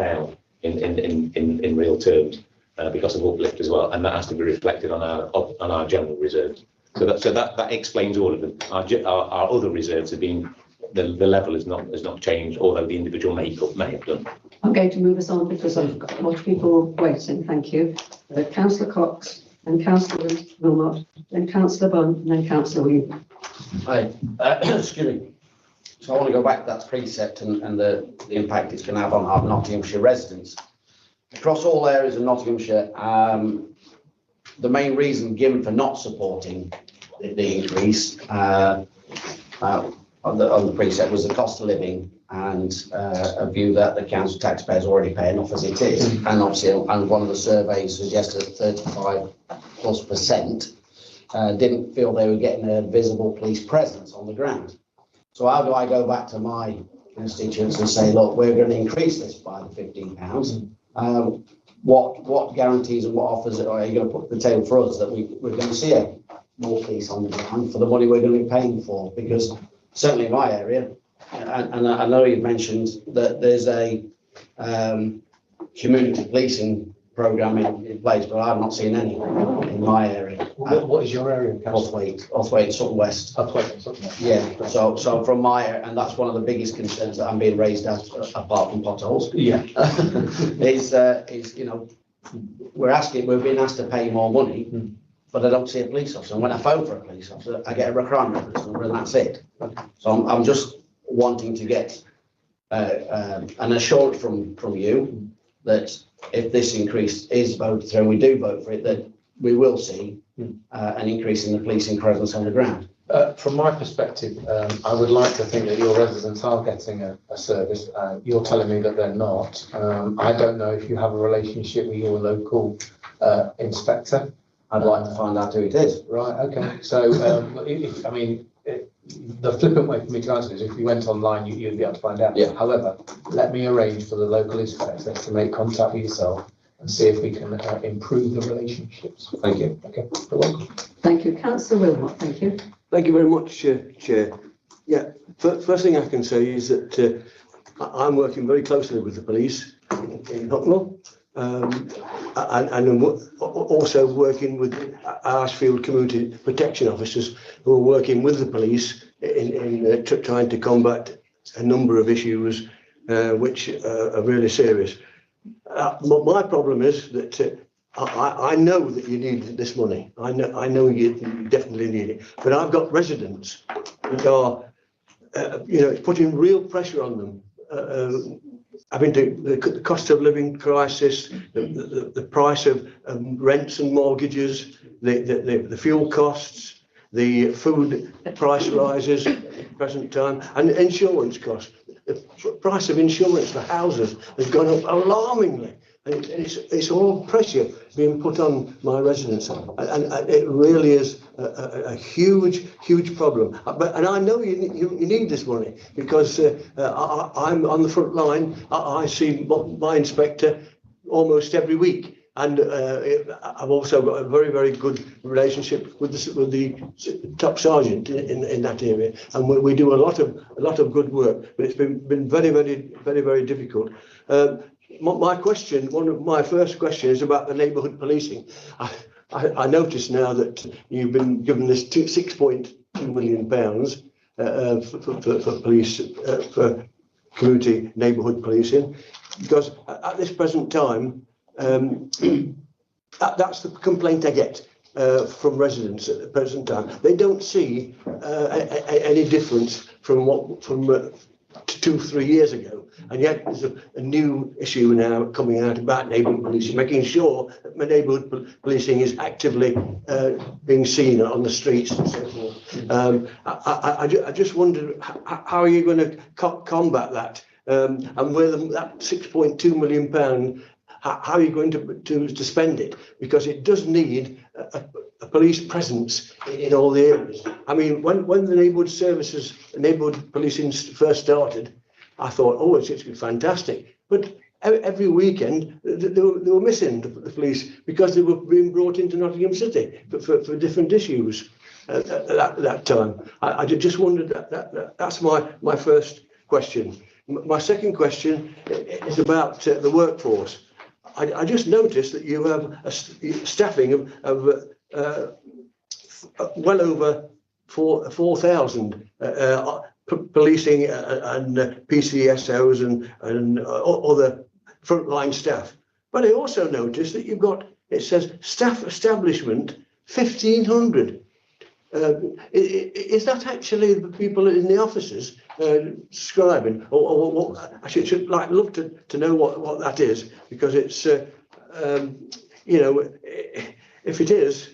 in real terms. Because of uplift as well, and that has to be reflected on our general reserves. So that explains all of them. Our other reserves have been the level has not changed, although the individual makeup may have done. I'm going to move us on because I've got a lot of people waiting. Thank you. Councillor Cox, and Councillor Wilmot, then Councillor Bunn, and then Councillor Weaver. Hi. Excuse me. So I want to go back to that precept and the impact it's going to have on our Nottinghamshire residents. Across all areas of Nottinghamshire, the main reason given for not supporting the increase on the precept was the cost of living and a view that the council taxpayer is already paying off as it is. And obviously, and one of the surveys suggested that 35+% didn't feel they were getting a visible police presence on the ground. So how do I go back to my constituents and say, look, we're going to increase this by the £15? What guarantees and what offers are you going to put on the table for us that we're going to see more police on the ground for the money we're going to be paying for? Because certainly in my area, and I know you've mentioned that there's a community policing programme in place, but I've not seen any in my area. What is your area? Osthwaite, Sutton West. Yeah. So from my area, and that's one of the biggest concerns that I'm being raised at, apart from potholes. Yeah. is we're being asked to pay more money, but I don't see a police officer. And when I phone for a police officer, I get a crime reference number, and that's it. So I'm just wanting to get an assurance from you that if this increase is voted through, and we do vote for it, that we will see an increase in the policing presence on the ground. From my perspective, I would like to think that your residents are getting a service. You're telling me that they're not. I don't know if you have a relationship with your local inspector. I'd like to find out who it is. Right, okay. So, the flippant way for me to answer is if you went online, you'd be able to find out. Yeah. However, let me arrange for the local inspector to make contact with yourself and see if we can improve the relationships. Thank you. Okay, you're welcome. Thank you. Councillor Wilmot, thank you. Thank you very much, Chair. Yeah, first thing I can say is that I'm working very closely with the police in Hucknall, and I'm also working with Ashfield Community Protection Officers who are working with the police in trying to combat a number of issues which are really serious. My problem is that I know that you need this money. I know you definitely need it. But I've got residents that are, it's putting real pressure on them. Having to the cost of living crisis, the price of rents and mortgages, the fuel costs, the food price rises at the present time, and insurance costs. The price of insurance for houses has gone up alarmingly. And it's all pressure being put on my residents, and it really is a huge problem. And I know you need this money because I'm on the front line. I see my inspector almost every week, and I've also got a very good relationship with the top sergeant in that area, and we do a lot of good work. But it's been very difficult. My question, one of my first questions is about the neighbourhood policing. I notice now that you've been given this £6.2 million for police, for community neighbourhood policing, because at this present time, that's the complaint I get from residents at the present time. They don't see any difference from 2-3 years ago, and yet there's a new issue now coming out about neighbourhood policing, making sure that neighbourhood policing is actively being seen on the streets and so forth. I just wondered how are you going to combat that, and where that £6.2 million, how are you going to spend it? Because it does need a police presence in all the areas. I mean, when the neighbourhood policing first started, I thought, oh, it's fantastic. But every weekend they were missing the police because they were being brought into Nottingham City for different issues at that time. I just wondered that's my first question. My second question is about the workforce. I just noticed that you have a staffing of well over 4,000 policing and PCSOs and other frontline staff. But I also noticed that it says staff establishment 1,500. Is that actually the people in the offices describing? Or I should love to know what that is, because it's if it is,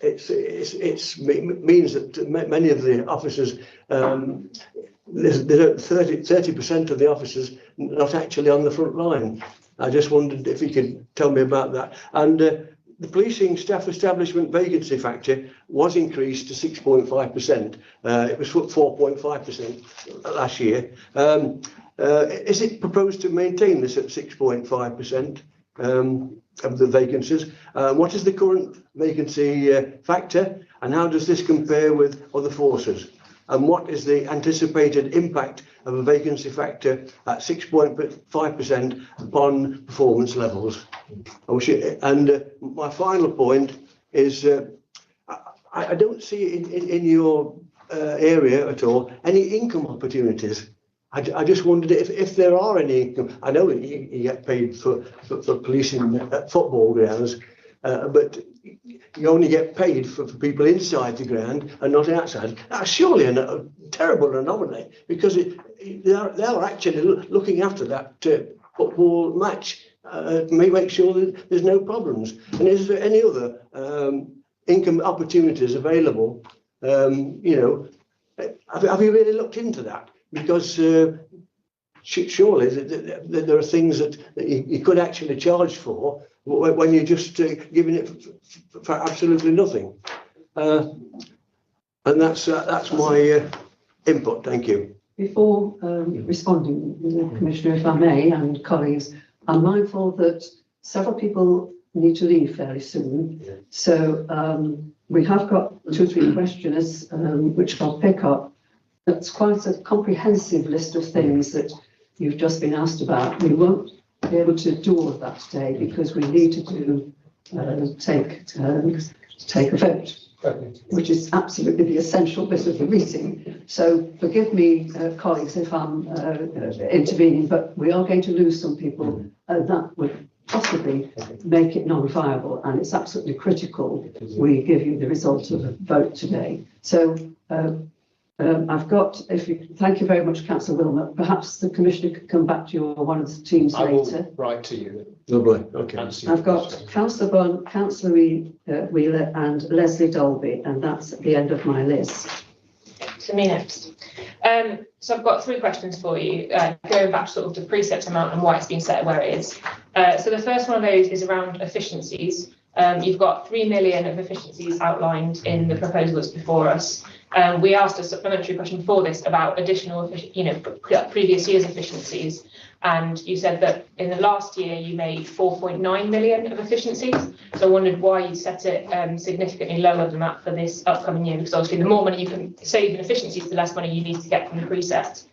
it means that many of the officers, there's 30% of the officers not actually on the front line. I just wondered if you could tell me about that. And the policing staff establishment vacancy factor was increased to 6.5%. It was 4.5% last year. Is it proposed to maintain this at 6.5% of the vacancies? What is the current vacancy factor, and how does this compare with other forces? And what is the anticipated impact of a vacancy factor at 6.5% upon performance levels? And my final point is I don't see in your area at all any income opportunities. I just wondered if there are any income. I know you get paid for policing at football grounds, but you only get paid for people inside the ground and not outside. That's surely a terrible anomaly, because they're actually looking after that football match, make sure that there's no problems. And is there any other income opportunities available You know, have you really looked into that? Because surely there are things that you could actually charge for when you're just giving it for absolutely nothing. And that's my input. Thank you. Before responding, Commissioner, if I may, and colleagues, I'm mindful that several people need to leave fairly soon. So we have got 2 or 3 questioners, which I'll pick up. That's quite a comprehensive list of things that you've just been asked about. We won't be able to do all of that today because we need to take a vote, which is absolutely the essential bit of the meeting. So forgive me, colleagues, if I'm intervening, but we are going to lose some people, and that would possibly make it non-viable, and it's absolutely critical we give you the result of the vote today. So I've got, thank you very much, Councillor Wilmot. Perhaps the Commissioner could come back to you or one of the teams later. I will write to you. Lovely, okay. I've got Councillor Bunn, Councillor Wheeler and Leslie Dolby, and that's at the end of my list. To me next. So I've got 3 questions for you, going back to sort of the precept amount and why it's been set where it is. So the first one of those is around efficiencies. You've got 3 million of efficiencies outlined in the proposal that's before us. We asked a supplementary question for this about additional, previous year's efficiencies. And you said that in the last year you made 4.9 million of efficiencies. So I wondered why you set it significantly lower than that for this upcoming year, because obviously the more money you can save in efficiencies, the less money you need to get from the precept.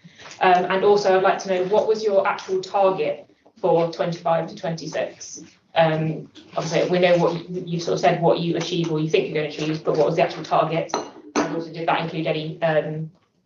And also I'd like to know, what was your actual target for 25 to 26? Obviously we know what you sort of said, what you achieve or you think you're going to achieve, but what was the actual target? And also, did that include any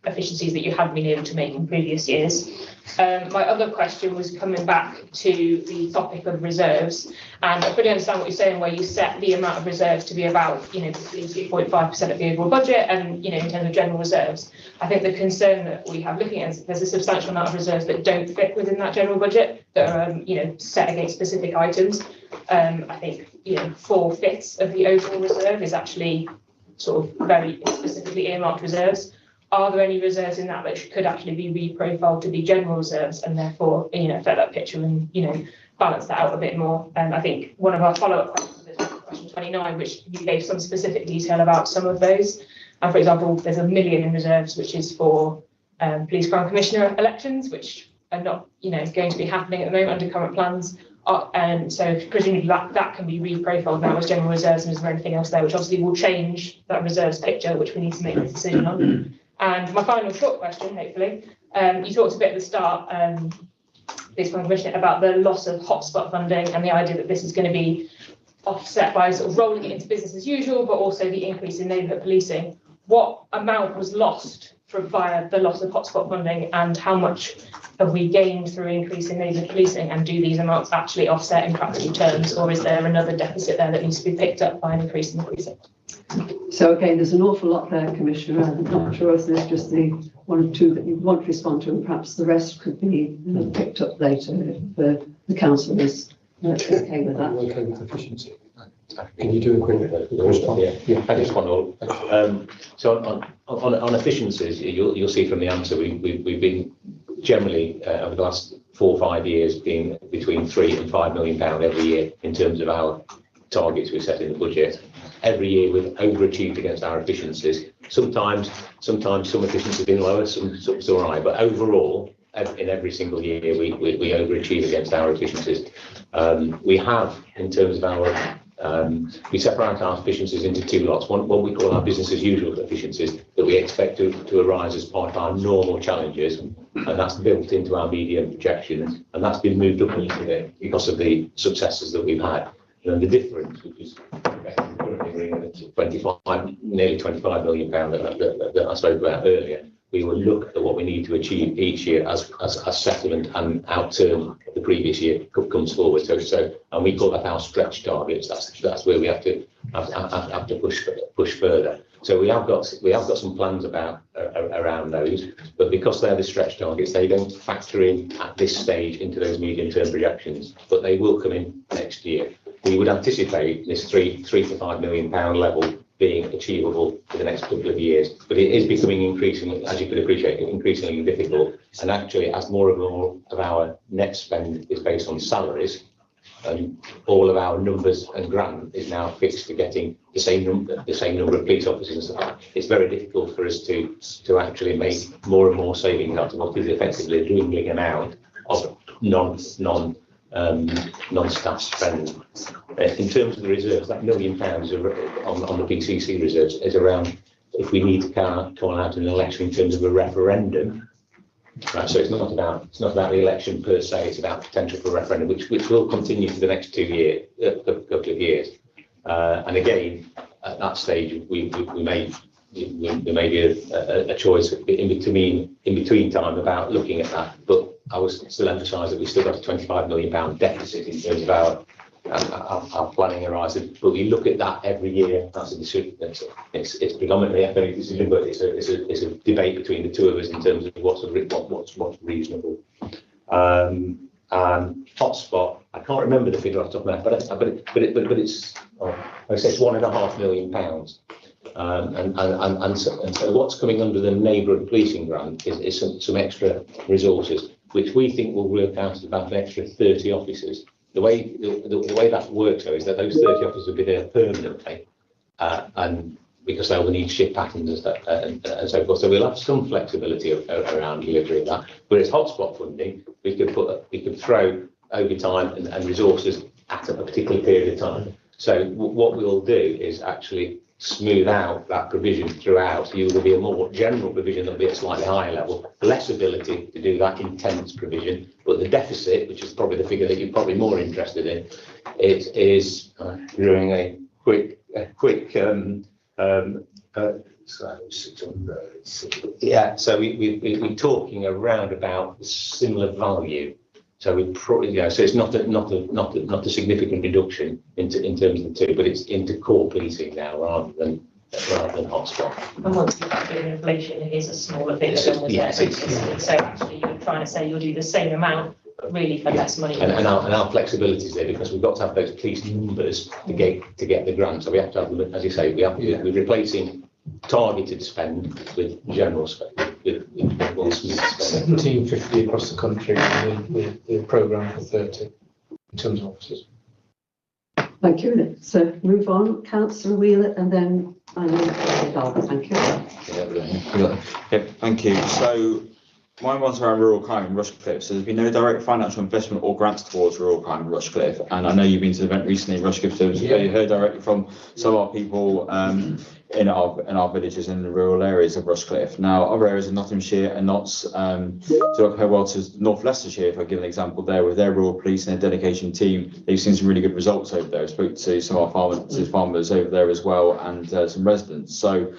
efficiencies that you haven't been able to make in previous years? My other question was coming back to the topic of reserves, and I fully understand what you're saying, where you set the amount of reserves to be about, between 2.5% of the overall budget, and in terms of general reserves. I think the concern that we have looking at is there's a substantial amount of reserves that don't fit within that general budget, that are set against specific items. I think 4/5 of the overall reserve is actually sort of very specifically earmarked reserves. Are there any reserves in that could actually be reprofiled to be general reserves and therefore, affect that picture and, balance that out a bit more? And I think one of our follow-up questions is question 29, which you gave some specific detail about some of those. And for example, there's 1 million in reserves, which is for police crime commissioner elections, which are not, going to be happening at the moment under current plans. And so presumably that can be reprofiled now as general reserves, and is there anything else there which obviously will change that reserves picture, which we need to make a decision on? And my final short question, hopefully, you talked a bit at the start, police crime commissioner, about the loss of hotspot funding and the idea that this is going to be offset by sort of rolling it into business as usual, but also the increase in neighbourhood policing. What amount was lost via the loss of hotspot funding, and how much have we gained through increasing neighbourhood policing, and do these amounts actually offset in practical terms, or is there another deficit there that needs to be picked up by an increase in the precinct? So again, there's an awful lot there, Commissioner. I'm not sure if there's just the 1 or 2 that you want to respond to, and perhaps the rest could be picked up later if the council is okay with that. Okay with efficiency. Can you do a quick response? Yeah, I just want to. So on efficiencies, you'll see from the answer we've been generally over the last 4 or 5 years being between £3 and £5 million every year in terms of our targets we set in the budget. Every year we've overachieved against our efficiencies. Sometimes some efficiencies have been lower, some's all right, but overall, in every single year we overachieve against our efficiencies. We have, in terms of our we separate our efficiencies into 2 lots. One we call our business as usual efficiencies that we expect to arise as part of our normal challenges, and that's built into our medium projections, and that's been moved up a little bit because of the successes that we've had. And the difference, which is nearly £25 million that I spoke about earlier, we will look at what we need to achieve each year as settlement and outturn the previous year comes forward. So and we call that our stretch targets. That's where we have to push further. So we have got some plans around those, but because they're the stretch targets, they don't factor in at this stage into those medium-term projections, but they will come in next year. We would anticipate this £3 to £5 million level being achievable for the next couple of years. But it is becoming increasingly, as you can appreciate, increasingly difficult. And actually, as more and more of our net spend is based on salaries, all of our numbers and grant is now fixed to getting the same number of police officers. It's very difficult for us to actually make more and more savings out of what is effectively a dwindling amount of non-staff spend. In terms of the reserves, that £1 million on the PCC reserves is around if we need to call out an election in terms of a referendum. Right, so it's not about the election per se. It's about potential for a referendum, which will continue for the next 2 years, couple of years. And again, at that stage, we may be a choice in between time about looking at that. But I will still emphasise that we've still got a £25 million deficit in terms of our planning horizon. But we look at that every year. That's a decision. It's predominantly a FA decision, but it's a debate between the two of us in terms of what's reasonable. And hotspot, I can't remember the figure off the top of my head, but it's I say it's £1.5 million. And so what's coming under the neighbourhood policing grant is some extra resources, which we think will work out at about an extra 30 officers. The way that works though is that those 30 officers will be there permanently, and because they will need shift patterns and so forth. So we'll have some flexibility around delivery of that. Whereas hotspot funding, we could throw overtime and resources at a particular period of time. So what we'll do is actually smooth out that provision throughout. So there will be a more general provision that will be at a slightly higher level, less ability to do that intense provision. But the deficit, which is probably the figure that you're probably more interested in, it is doing a quick yeah. So we're talking around about similar value. So we probably, so it's not a significant reduction in terms of the two, but it's into core policing now rather than hotspot. And once you factor in inflation, it is a smaller figure than was there previously. So actually, you're trying to say you'll do the same amount, but really for less money. And our flexibility is there because we've got to have those police numbers to get the grant. So we have to have them, as you say, we're replacing targeted spend with general spend. 1750 across the country, with the programme for 30 in terms of officers. Thank you. So move on, Councillor Wheeler, and then Albert. Thank you. Yeah, thank you. So mine was around rural crime in Rushcliffe. So there's been no direct financial investment or grants towards rural crime in Rushcliffe. And I know you've been to the event recently in Rushcliffe, so you heard directly from some of our people in our villages in the rural areas of Rushcliffe. Now, other areas of Nottinghamshire and Notts, to compare well to North Leicestershire, if I give an example there, with their rural police and their dedication team, they've seen some really good results over there. I spoke to some of our farmers over there as well, and some residents. So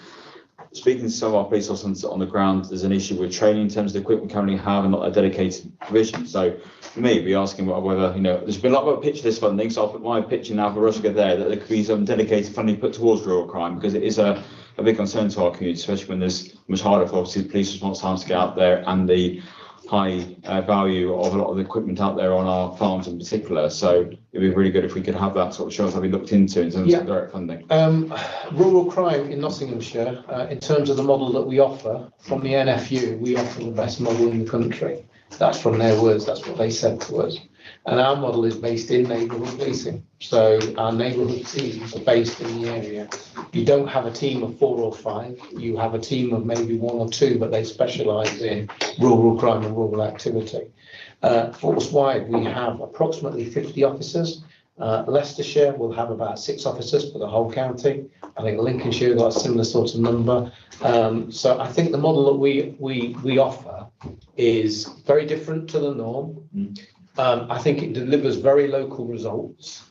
speaking to some of our police officers on the ground, there's an issue with training in terms of the equipment we currently have and not a dedicated provision. So for me, we're asking whether, there's been a lot of pitch this funding, so I'll put my pitch in now for Rushcliffe there, that there could be some dedicated funding put towards rural crime, because it is a big concern to our community, especially when there's much harder for obviously the police response times to get out there and the high value of a lot of the equipment out there on our farms in particular. So it'd be really good if we could have that sort of shows that we looked into in terms of direct funding. Rural crime in Nottinghamshire, in terms of the model that we offer from the NFU, we offer the best model in the country. That's from their words, that's what they said to us. And our model is based in neighbourhood policing. So our neighbourhood teams are based in the area. You don't have a team of 4 or 5, you have a team of maybe 1 or 2, but they specialise in rural crime and rural activity. Force-wide, we have approximately 50 officers. Leicestershire will have about 6 officers for the whole county. I think Lincolnshire got a similar sort of number. So I think the model that we offer is very different to the norm. I think it delivers very local results.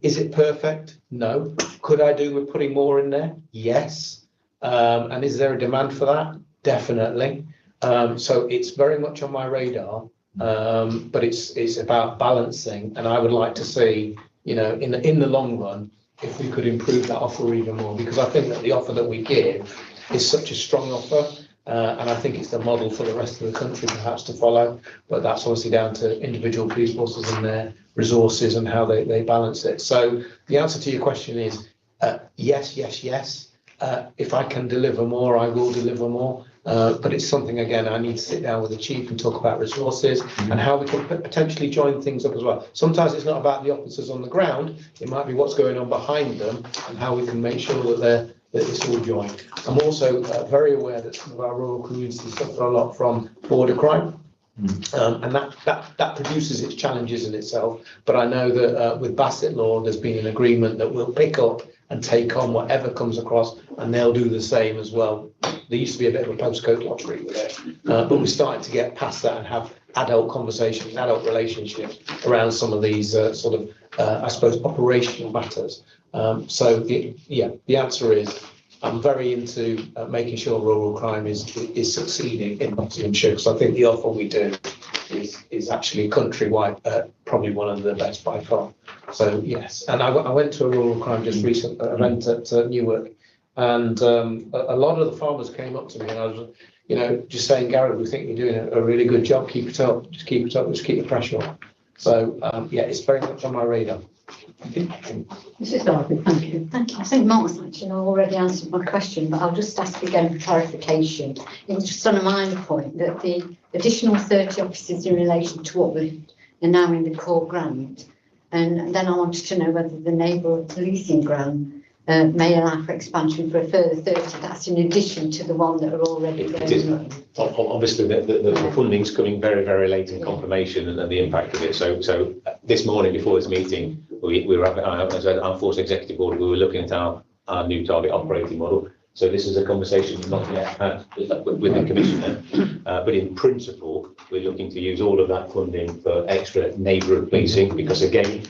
Is it perfect? No. Could I do with putting more in there? Yes. And is there a demand for that? Definitely. So it's very much on my radar, but it's about balancing. And I would like to see, in the long run, if we could improve that offer even more, because I think that the offer that we give is such a strong offer. And I think it's the model for the rest of the country perhaps to follow, but that's obviously down to individual police forces and their resources and how they balance it. So the answer to your question is, yes, yes, yes. If I can deliver more, I will deliver more. But it's something, again, I need to sit down with the chief and talk about resources and how we can potentially join things up as well. Sometimes it's not about the officers on the ground. It might be what's going on behind them and how we can make sure that it's all joined. I'm also very aware that some of our rural communities suffer a lot from border crime. And that produces its challenges in itself. But I know that with Bassett Law, there's been an agreement that we'll pick up and take on whatever comes across, and they'll do the same as well. There used to be a bit of a postcode lottery with it, but we're starting to get past that and have adult conversations, adult relationships around some of these sort of, I suppose, operational matters. The answer is I'm very into making sure rural crime is succeeding in Nottinghamshire, because I think the offer we do is actually countrywide, probably one of the best by far. So yes, and I went to a rural crime just recent event at Newark, and a lot of the farmers came up to me, and I was, just saying, Gareth, we think you're doing a really good job. Keep it up. Just keep it up. Just keep the pressure on. So it's very much on my radar. Mrs. Darby, thank you. Thank you. I think Mark's actually already answered my question, but I'll just ask again for clarification. It was just on a minor point that the additional 30 officers in relation to what we are now in the core grant, and then I wanted to know whether the neighbourhood policing grant may allow for expansion for a further 30. That's in addition to the one that are already It is. Obviously, the funding's coming very, very late in confirmation and the impact of it. So this morning before this meeting, we were as our Force Executive Board, we were looking at our new target operating model. So this is a conversation we've not yet had with the Commissioner, but in principle, we're looking to use all of that funding for extra neighbourhood policing, because again,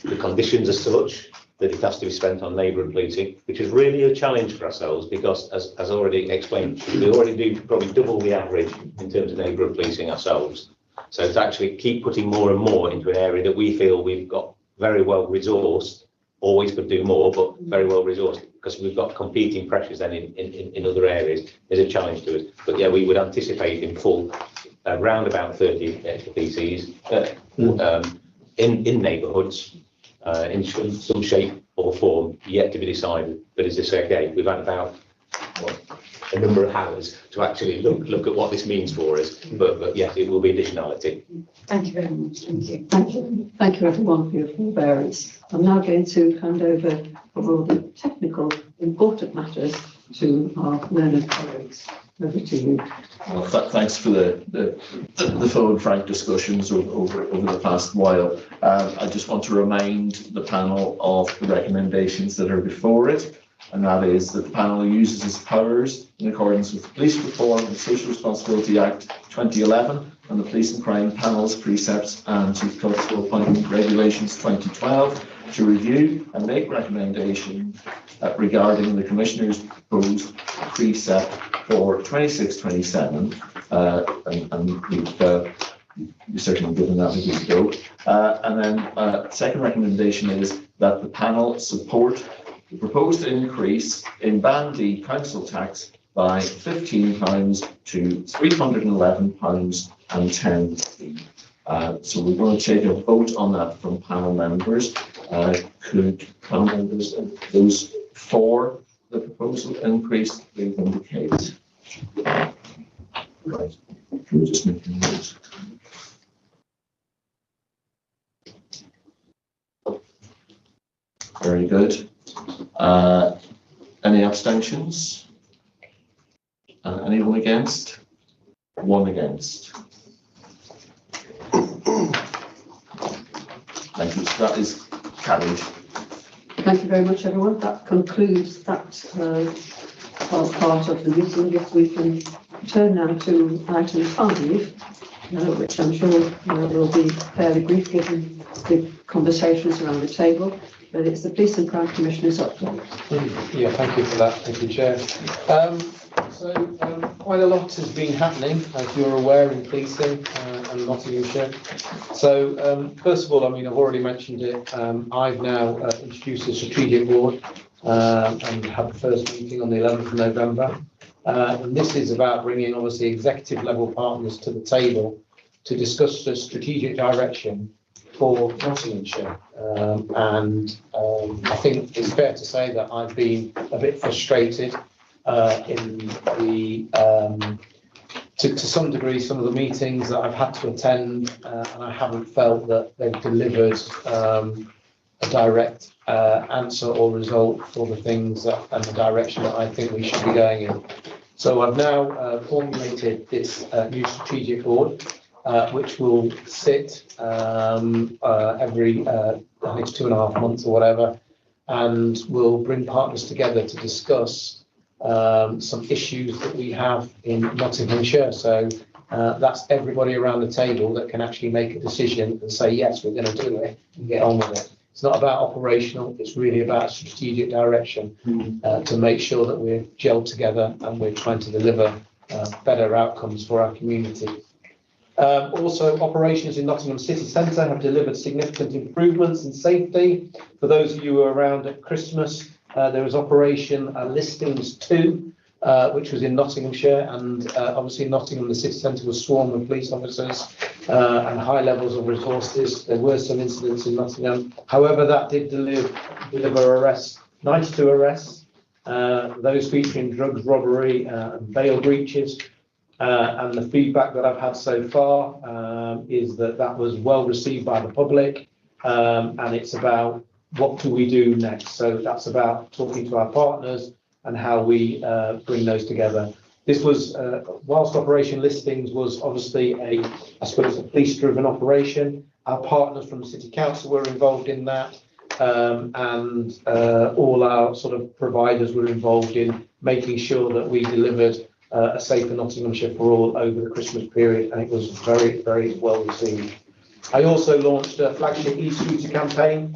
the conditions are such that it has to be spent on neighbourhood policing, which is really a challenge for ourselves, because as already explained, we already do probably double the average in terms of neighbourhood policing ourselves. So to actually keep putting more and more into an area that we feel we've got very well resourced, always could do more, but very well resourced, because we've got competing pressures then in other areas, is a challenge to us. But yeah, we would anticipate in full around about 30 extra PCs in neighbourhoods, in some shape or form, yet to be decided. But as I say again, we've had about a number of hours to actually look at what this means for us. But yes, it will be additionality. Thank you very much. Thank you. Thank you everyone for your forbearance. I'm now going to hand over for all the technical, important matters to our learned colleagues. Over to you. Well, thanks for the full and frank discussions over the past while. I just want to remind the panel of the recommendations that are before it, and that is that the panel uses its powers in accordance with the Police Reform and Social Responsibility Act 2011 and the Police and Crime Panel's Precepts and Chief Constable Appointment Regulations 2012 to review and make recommendations regarding the Commissioner's proposed precept for 26-27, and we've certainly given that a good go. And then second recommendation is that the panel support the proposed increase in Band D council tax by £15 to £311 and 10p. So we're going to take a vote on that from panel members. Could panel members, those for the proposal increase, please indicate. Right. Can we just make a note? Very good. Any abstentions? Anyone against? One against. Thank you. That is carried. Thank you very much, everyone. That concludes that part of the meeting. If we can turn now to item 5, which I'm sure will be fairly brief given the conversations around the table, but it's the Police and Crime Commissioner's update. Yeah, thank you for that. Thank you, Chair. Quite a lot has been happening, as you're aware, in policing and Nottinghamshire. So, first of all, I mean, I've already mentioned it. I've now introduced a strategic board and had the first meeting on the 11th of November. And this is about bringing, obviously, executive level partners to the table to discuss the strategic direction for Nottinghamshire. I think it's fair to say that I've been a bit frustrated in the to some degree, some of the meetings that I've had to attend, and I haven't felt that they've delivered a direct answer or result for the things that, and the direction that I think we should be going in. So I've now formulated this new strategic board, which will sit every I think it's 2.5 months or whatever, and will bring partners together to discuss some issues that we have in Nottinghamshire. So that's everybody around the table that can actually make a decision and say, yes, we're going to do it and get on with it. It's not about operational, it's really about strategic direction to make sure that we're gelled together and we're trying to deliver better outcomes for our community. Also, operations in Nottingham City Centre have delivered significant improvements in safety. For those of you who were around at Christmas, there was Operation Listings 2, which was in Nottinghamshire, and obviously Nottingham, the city centre, was swarmed with police officers and high levels of resources. There were some incidents in Nottingham. However, that did deliver arrests, 92 arrests, those featuring drugs, robbery, and bail breaches. And the feedback that I've had so far is that that was well received by the public, and it's about what do we do next. So that's about talking to our partners and how we bring those together. This was, whilst Operation Listings was obviously I suppose, a police-driven operation, our partners from the City Council were involved in that, and all our sort of providers were involved in making sure that we delivered a safer Nottinghamshire for all over the Christmas period, and it was very, very well received. I also launched a flagship e-scooter campaign,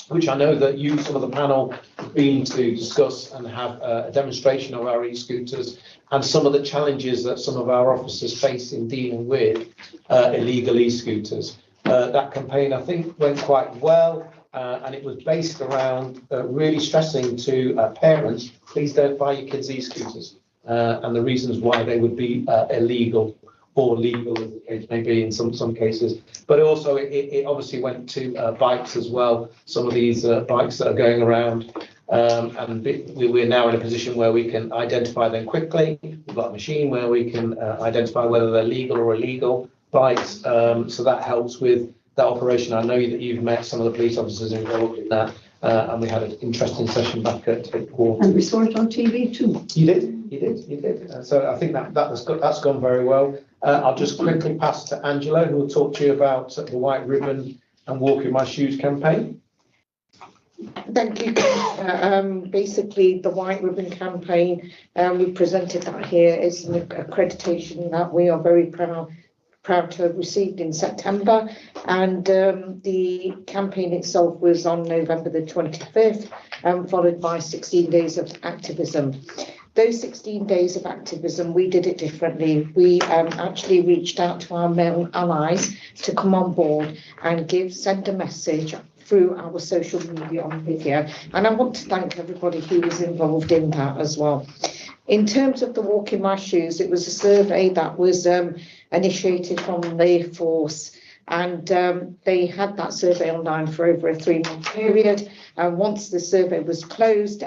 which I know that you, some of the panel, have been to discuss and have a demonstration of our e-scooters and some of the challenges that some of our officers face in dealing with illegal e-scooters. That campaign, I think, went quite well, and it was based around really stressing to parents, please don't buy your kids e-scooters, and the reasons why they would be illegal or legal, as the case may be in some cases. But also it obviously went to bikes as well, some of these bikes that are going around, and we're now in a position where we can identify them quickly. We've got a machine where we can identify whether they're legal or illegal bikes, so that helps with that operation. I know that you've met some of the police officers involved in that, and we had an interesting session back at Court. And we saw it on TV too. You did. So I think that's gone very well. I'll just quickly pass to Angela, who will talk to you about the White Ribbon and Walk in My Shoes campaign. Thank you. Basically, the White Ribbon campaign, we presented that here as an accreditation that we are very proud to have received in September, and the campaign itself was on November the 25th, followed by 16 days of activism. Those 16 days of activism, we did it differently. We actually reached out to our male allies to come on board and send a message through our social media on video. And I want to thank everybody who was involved in that as well. In terms of the Walk in My Shoes, it was a survey that was initiated from the force, and they had that survey online for over a 3-month period. And once the survey was closed,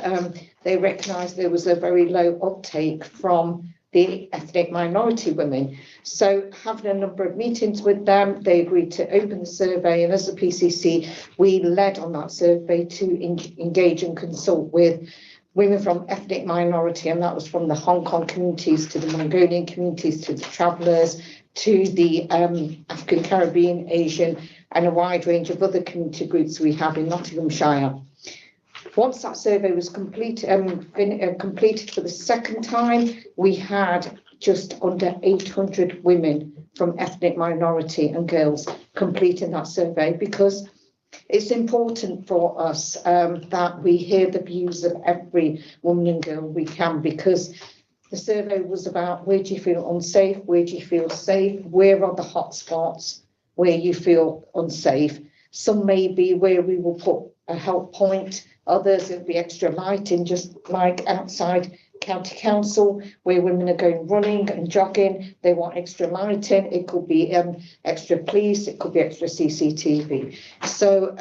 they recognised there was a very low uptake from the ethnic minority women. So having a number of meetings with them, they agreed to open the survey, and as a PCC, we led on that survey to engage and consult with women from ethnic minority, and that was from the Hong Kong communities to the Mongolian communities to the travellers to the African, Caribbean, Asian, and a wide range of other community groups we have in Nottinghamshire. Once that survey was completed for the second time, we had just under 800 women from ethnic minority and girls completing that survey, because it's important for us that we hear the views of every woman and girl we can, because the survey was about where do you feel unsafe, where do you feel safe, where are the hot spots where you feel unsafe. Some may be where we will put a help point, others it'll be extra lighting, just like outside county council where women are going running and jogging. They want extra lighting. It could be extra police. It could be extra CCTV. So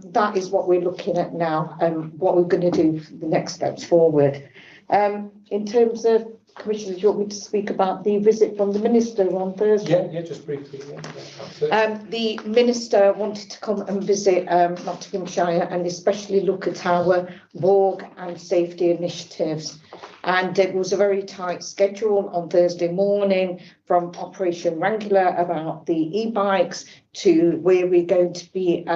that is what we're looking at now and what we're going to do for the next steps forward. In terms of Commissioner, do you want me to speak about the visit from the Minister on Thursday? Yeah, just briefly. The Minister wanted to come and visit Nottinghamshire and especially look at our WARG and safety initiatives. And it was a very tight schedule on Thursday morning, from Operation Wrangler about the e-bikes to where we're going to be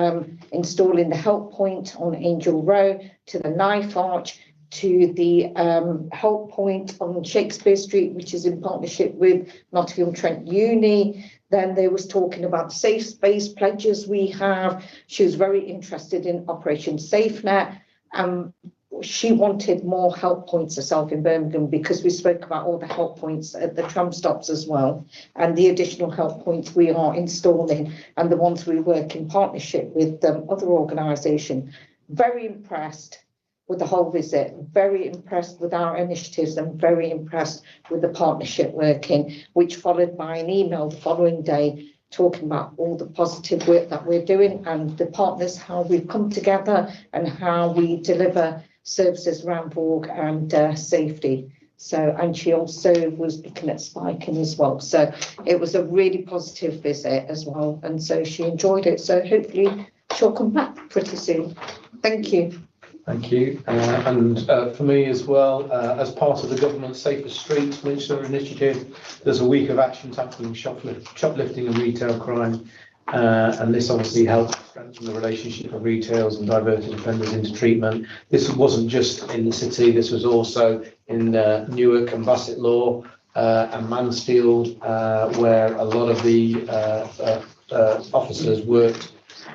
installing the help point on Angel Row, to the knife arch, to the help point on Shakespeare Street, which is in partnership with Nottingham Trent Uni. Then they was talking about safe space pledges we have. She was very interested in Operation SafeNet. She wanted more help points herself in Birmingham, because we spoke about all the help points at the tram stops as well, and the additional help points we are installing and the ones we work in partnership with other organisations. Very impressed with the whole visit, very impressed with our initiatives and very impressed with the partnership working, which followed by an email the following day talking about all the positive work that we're doing and the partners, how we've come together and how we deliver services around WARG and safety. So, and she also was looking at spiking as well. So it was a really positive visit as well. And so she enjoyed it. So hopefully she'll come back pretty soon. Thank you. Thank you. And for me as well, as part of the government's Safer Streets Winchester initiative, there's a week of action tackling shoplifting and retail crime. And this obviously helps strengthen the relationship of retailers and diverted offenders into treatment. This wasn't just in the city, this was also in Newark and Bassett Law and Mansfield, where a lot of the officers worked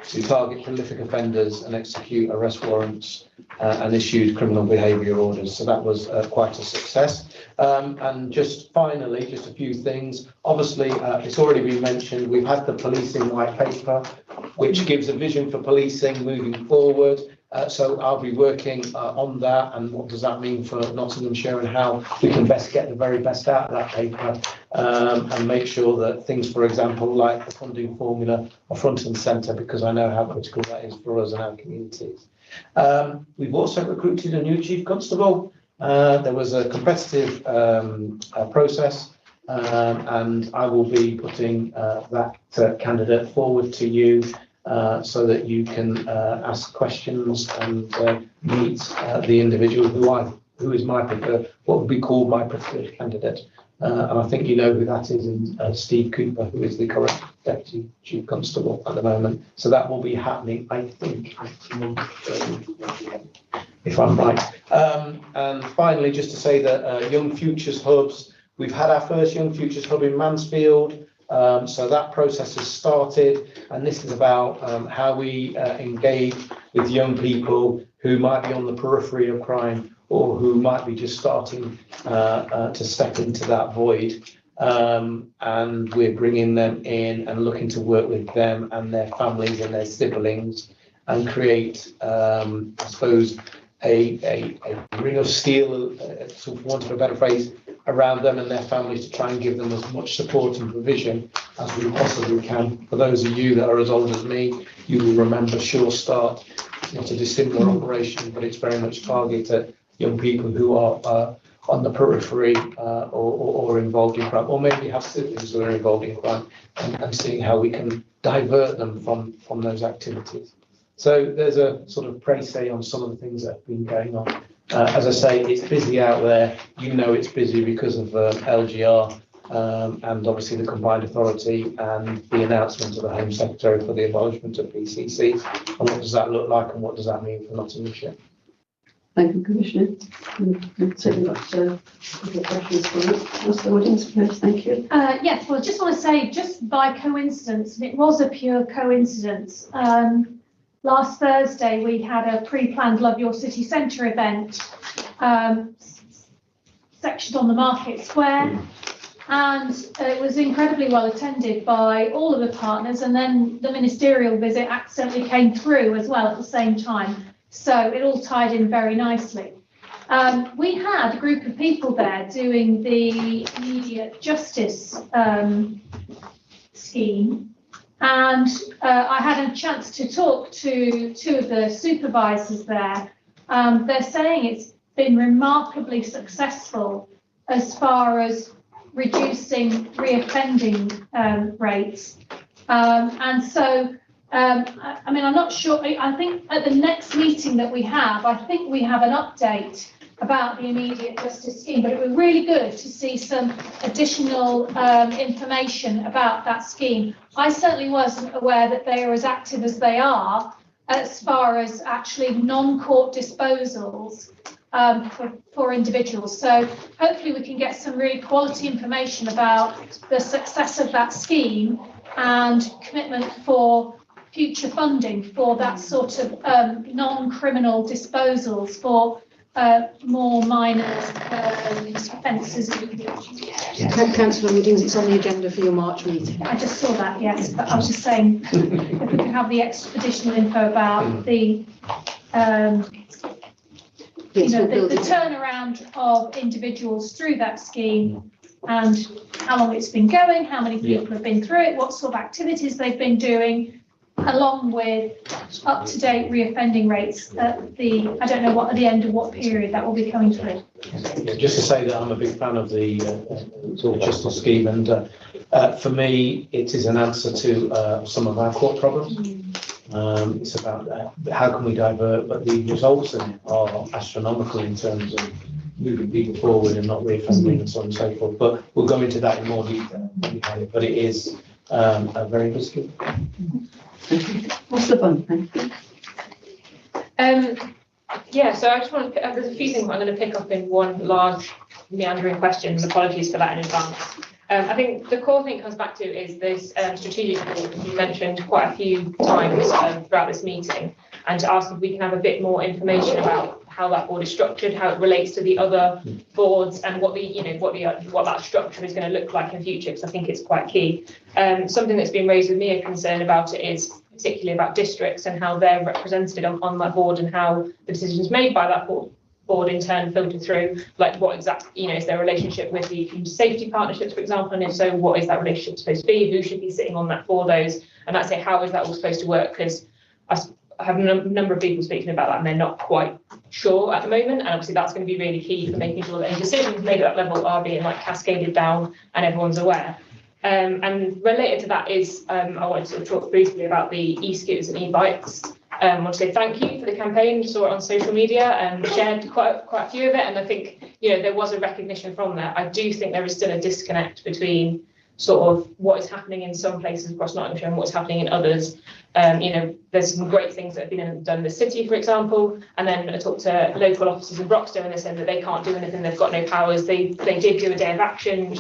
to target prolific offenders and execute arrest warrants and issued criminal behaviour orders. So that was quite a success. And just finally, just a few things. Obviously, it's already been mentioned, we've had the policing white paper, which gives a vision for policing moving forward. So I'll be working on that, and what does that mean for Nottinghamshire and how we can best get the very best out of that paper, and make sure that things, for example, like the funding formula are front and centre, because I know how critical that is for us and our communities. We've also recruited a new Chief Constable. There was a competitive process, and I will be putting that candidate forward to you, so that you can ask questions and meet the individual who is my preferred, what would be called my preferred candidate. And I think you know who that is, in Steve Cooper, who is the current Deputy Chief Constable at the moment. So that will be happening, I think, if I'm right. And finally, just to say that Young Futures Hubs, we've had our first Young Futures Hub in Mansfield. So that process has started, and this is about how we engage with young people who might be on the periphery of crime, or who might be just starting to step into that void. And we're bringing them in and looking to work with them and their families and their siblings, and create, I suppose, a ring of steel, for want of a better phrase, around them and their families, to try and give them as much support and provision as we possibly can. For those of you that are as old as me, you will remember Sure Start. It's not a dissimilar operation, but it's very much targeted at young people who are on the periphery or involved in crime, or maybe have siblings who are involved in crime, and seeing how we can divert them from those activities. So there's a sort of précis on some of the things that have been going on. As I say, it's busy out there. You know it's busy because of LGR and obviously the Combined Authority and the announcement of the Home Secretary for the abolishment of PCC. And what does that look like, and what does that mean for Nottinghamshire? Thank you, Commissioner. Questions for the audience, please. Thank you. Yes, well, I just want to say, just by coincidence, and it was a pure coincidence, last Thursday we had a pre-planned Love Your City Centre event sectioned on the Market Square, and it was incredibly well attended by all of the partners, and then the ministerial visit accidentally came through as well at the same time. So it all tied in very nicely. We had a group of people there doing the immediate justice scheme, and I had a chance to talk to two of the supervisors there. They're saying it's been remarkably successful as far as reducing reoffending rates. And so, I mean, I'm not sure, I think at the next meeting that we have, I think we have an update about the immediate justice scheme, but it was really good to see some additional information about that scheme. I certainly wasn't aware that they are as active as they are as far as actually non-court disposals for individuals. So hopefully we can get some really quality information about the success of that scheme and commitment for future funding for that sort of non-criminal disposals for more minor offences. Councillor Woodings, it's on the agenda for your March meeting. I just saw that, yes, but I was just saying if we could have the additional info about the the turnaround of individuals through that scheme and how long it's been going, how many people have been through it, what sort of activities they've been doing, along with up-to-date reoffending rates at the, I don't know what, at the end of what period that will be coming through. Yeah, just to say that I'm a big fan of the justice scheme, and for me, it is an answer to some of our court problems. It's about how can we divert, but the results in it are astronomical in terms of moving people forward and not reoffending and so on and so forth. But we'll go into that in more detail. But it is a very good scheme. What's the fun thing? Yeah, so I just want to, there's a few things I'm going to pick up in one large meandering question, and apologies for that in advance. I think the core thing comes back to is this strategic board you mentioned quite a few times throughout this meeting, and to ask if we can have a bit more information about how that board is structured, how it relates to the other boards, and what the what that structure is going to look like in future, because I think it's quite key. Something that's been raised with me a concern about it is particularly about districts and how they're represented on that board, and how the decisions made by that board in turn filter through, like what exactly, is their relationship with the community safety partnerships, for example, and if so, what is that relationship supposed to be, who should be sitting on that for those, and that's how is that all supposed to work, because I have a number of people speaking about that and they're not quite sure at the moment, and obviously that's going to be really key for making sure that any decisions made at that level are being cascaded down and everyone's aware. And related to that is, I wanted to talk briefly about the e-scooters and e-bikes. I want to say thank you for the campaign. Saw it on social media and shared quite a few of it, and I think there was a recognition from there. I do think there is still a disconnect between sort of what is happening in some places across Nottinghamshire and what's happening in others. There's some great things that have been done in the city, for example, and then I talked to local officers in Broxton and they said that they can't do anything, they've got no powers. They did do a day of action,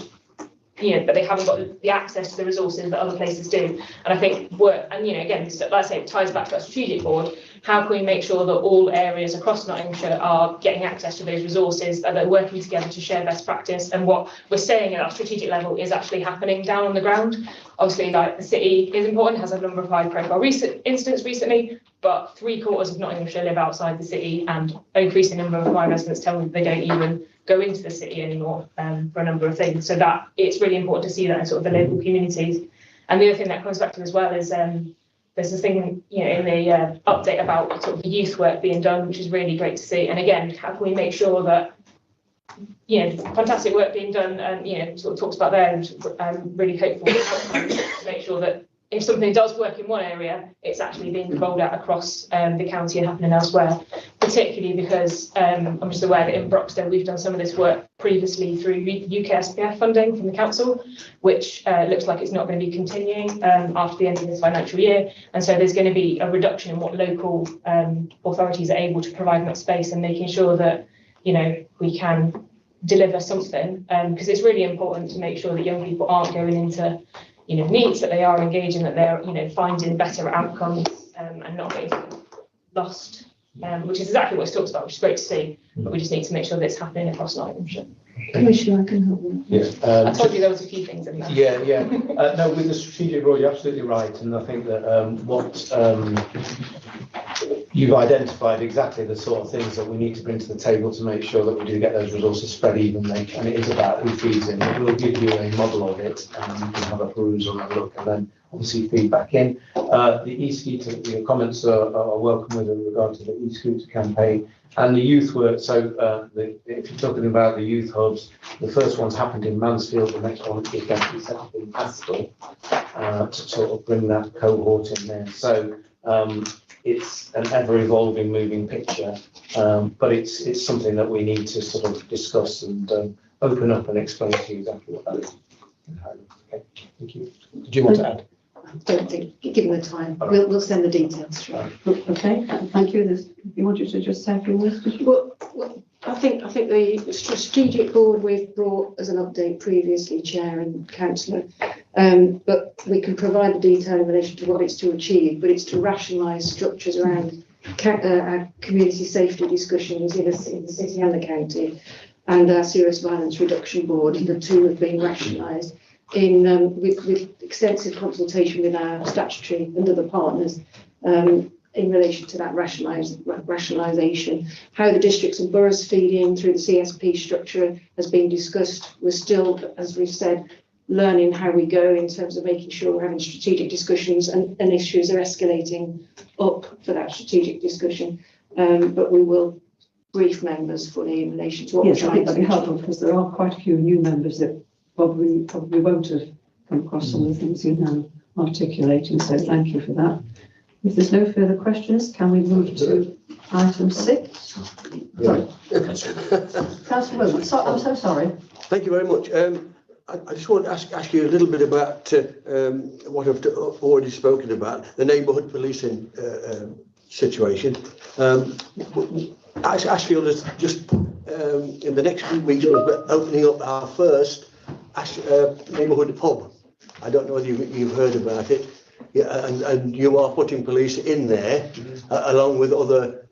but they haven't got the access to the resources that other places do. And I think again, like I say, it ties back to that strategic board. How can we make sure that all areas across Nottinghamshire are getting access to those resources, that they're working together to share best practice, and what we're saying at that strategic level is actually happening down on the ground. Obviously, the city is important, has a number of high-profile incidents recently, but 3/4 of Nottinghamshire live outside the city, and an increasing number of my residents tell me they don't even go into the city anymore for a number of things. So that it's really important to see that in sort of the local communities. And the other thing that comes back to as well is there's this thing, in the update about sort of the youth work being done, which is really great to see. And again, how can we make sure that, fantastic work being done, and sort of talks about there, and really hopeful outcomes to make sure that if something does work in one area, it's actually being rolled out across the county and happening elsewhere. Particularly because I'm just aware that in Broxton we've done some of this work previously through UK SPF funding from the council, which looks like it's not going to be continuing after the end of this financial year. And so there's going to be a reduction in what local authorities are able to provide in that space, and making sure that we can deliver something, because it's really important to make sure that young people aren't going into needs, that they are engaging, that they're finding better outcomes, and not getting lost. Which is exactly what it's talked about, which is great to see, but we just need to make sure that it's happening across Nottinghamshire. Commissioner, I can help you. Yes. I told you there was a few things in there. Yeah. No, with the strategic role, you're absolutely right, and I think that you've identified exactly the sort of things that we need to bring to the table to make sure that we do get those resources spread evenly. And it is about who feeds in. We'll give you a model of it and you can have a perusal and a look and then obviously feedback in. The e-scooter, your comments are welcome with regard to the e-scooter campaign and the youth work. So if you're talking about the youth hubs, the first one's happened in Mansfield, the next one is going to be set up in Astle to sort of bring that cohort in there. So it's an ever-evolving, moving picture, but it's something that we need to sort of discuss and open up and explain to you exactly what that is. Okay, thank you. Do you want to add? I don't think, given the time, we'll send the details through. Okay, thank you. You wanted to just say a few words? Well, I think the strategic board we've brought as an update previously, Chair and Councillor, but we can provide the detail in relation to what it's to achieve, but it's to rationalise structures around our community safety discussions in the city and the county, and our serious violence reduction board. The two have been rationalised in with extensive consultation with our statutory and other partners in relation to that rationalisation. How the districts and boroughs feed in through the CSP structure has been discussed. We're still, as we've said, learning how we go in terms of making sure we're having strategic discussions and issues are escalating up for that strategic discussion. But we will brief members fully in relation to what yes, we're I think trying that'd to be helpful because there are quite a few new members that probably won't have come across some of the things you're now articulating. So thank you for that. If there's no further questions, can we move to item 6? Sorry. Councillor Wilmot, I'm so sorry. Thank you very much. I just want to ask you a little bit about what I've already spoken about, the neighbourhood policing situation. Ashfield is just in the next few weeks we're opening up our first neighbourhood pub. I don't know whether you've heard about it. Yeah, and you are putting police in there along with other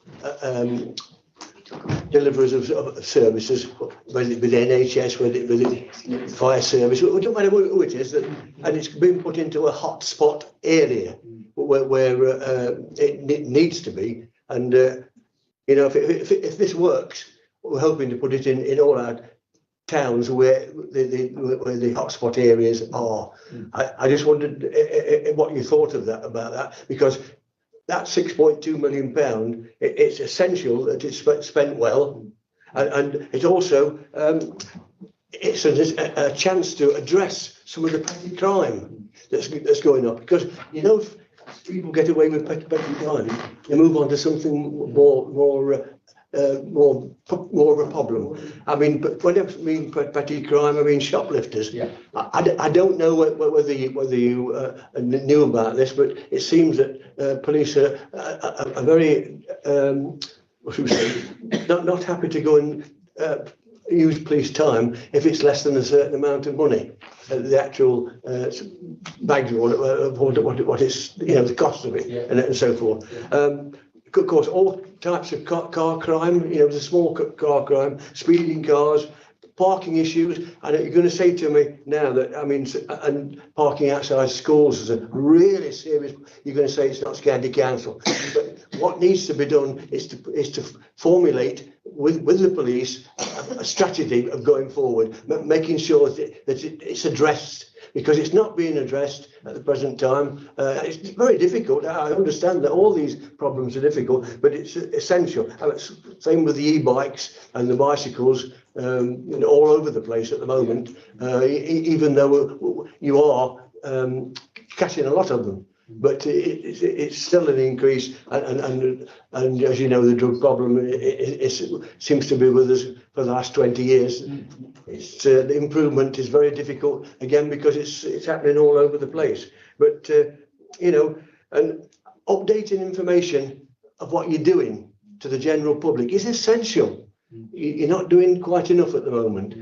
deliverers of services, whether it be the NHS, whether it be the fire service, it doesn't matter who it is, and it's been put into a hotspot area where it needs to be. And you know, if this works, we're hoping to put it in all our towns where the hotspot areas are. I just wondered what you thought of that, about that, because that £6.2 million, it's essential that it's spent well, and it's also it's a chance to address some of the petty crime that's going on, because you know, if people get away with petty crime, they move on to something more of a problem. I mean, but when I mean petty crime, I mean shoplifters. Yeah. I don't know whether you knew about this, but it seems that police are very what should we say, not happy to go and use police time if it's less than a certain amount of money. The actual bags of what is, you know, the cost of it, yeah, and so forth. Yeah. Of course, all types of car crime, you know, the small car crime, speeding cars, parking issues. And you're going to say to me now that, I mean, and parking outside schools is a really serious, you're going to say it's not Scandi Council. But what needs to be done is to formulate with the police a strategy of going forward, making sure that it's addressed, because it's not being addressed at the present time. It's very difficult. I understand that all these problems are difficult, but it's essential. And it's same with the e-bikes and the bicycles, you know, all over the place at the moment, even though you are catching a lot of them. But it's still an increase, and as you know, the drug problem it seems to be with us for the last 20 years. It's the improvement is very difficult again because it's happening all over the place. But you know, and updating information of what you're doing to the general public is essential. You're not doing quite enough at the moment.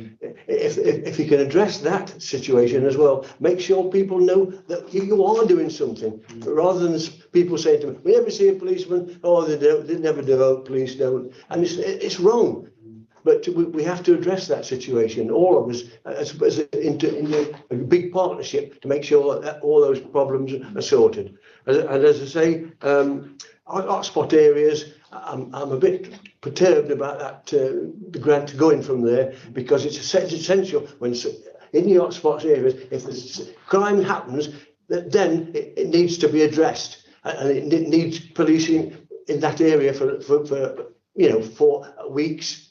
If you can address that situation as well, make sure people know that you are doing something, rather than people saying to me, "We never see a policeman. Oh, they never do. Police don't," and it's wrong. But we have to address that situation, all of us, as in a big partnership to make sure that all those problems are sorted. And as I say, hotspot areas, I'm a bit perturbed about that, the grant going from there, because it's essential when in the hotspots areas, if the crime happens, then it needs to be addressed, and it needs policing in that area for you know, for weeks,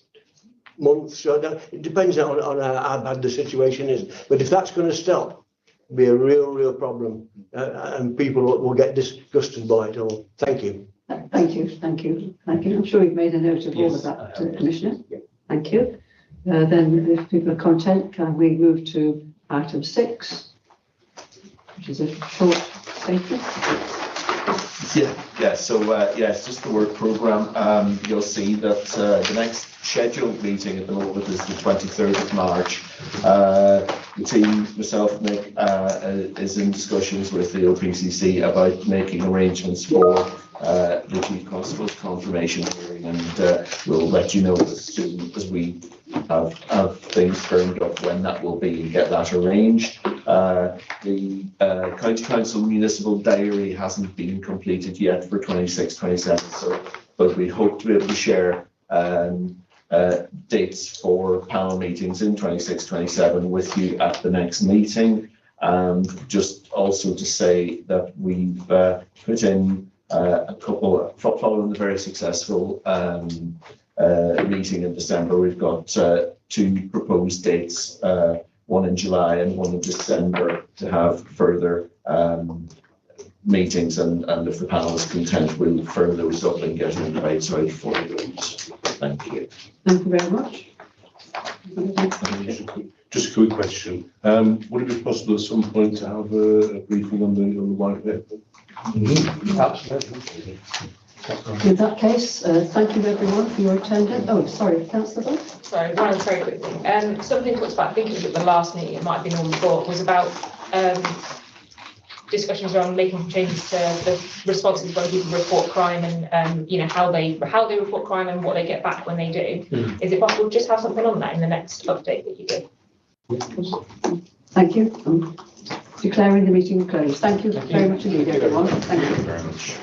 months. So it depends on how bad the situation is. But if that's going to stop, it'll be a real problem, and people will get disgusted by it all. Thank you. Thank you. I'm sure you've made a note of all of that, Commissioner. Thank you. Then, if people are content, can we move to item 6, which is a short statement? Yeah. So it's just the work programme. You'll see that the next scheduled meeting at the moment is the 23rd of March. The team, myself, Nick, is in discussions with the OPCC about making arrangements for the Chief Constable's confirmation hearing, and we'll let you know as soon as we have things firmed up when that will be and get that arranged. The County Council Municipal Diary hasn't been completed yet for 26-27, so, but we hope to be able to share dates for panel meetings in 26-27 with you at the next meeting. Just also to say that we've put in a couple, following the very successful meeting in December, we've got 2 proposed dates, one in July and one in December, to have further meetings, and if the panel is content, we'll firm those up and get an invite out for those. Thank you. Thank you very much. Just a quick question. Would it be possible at some point to have a briefing on the white paper? Absolutely. In that case, thank you everyone for your attendance. Oh, sorry, Councillor Bull. Sorry, one very quick thing. Something talked about, I think it was at the last meeting, it might have been on before, was about discussions around making changes to the responses when people report crime, and you know, how they report crime and what they get back when they do. Is it possible to just have something on that in the next update that you do? Thank you. Declaring the meeting closed. Thank you very much indeed, everyone. Thank you very much.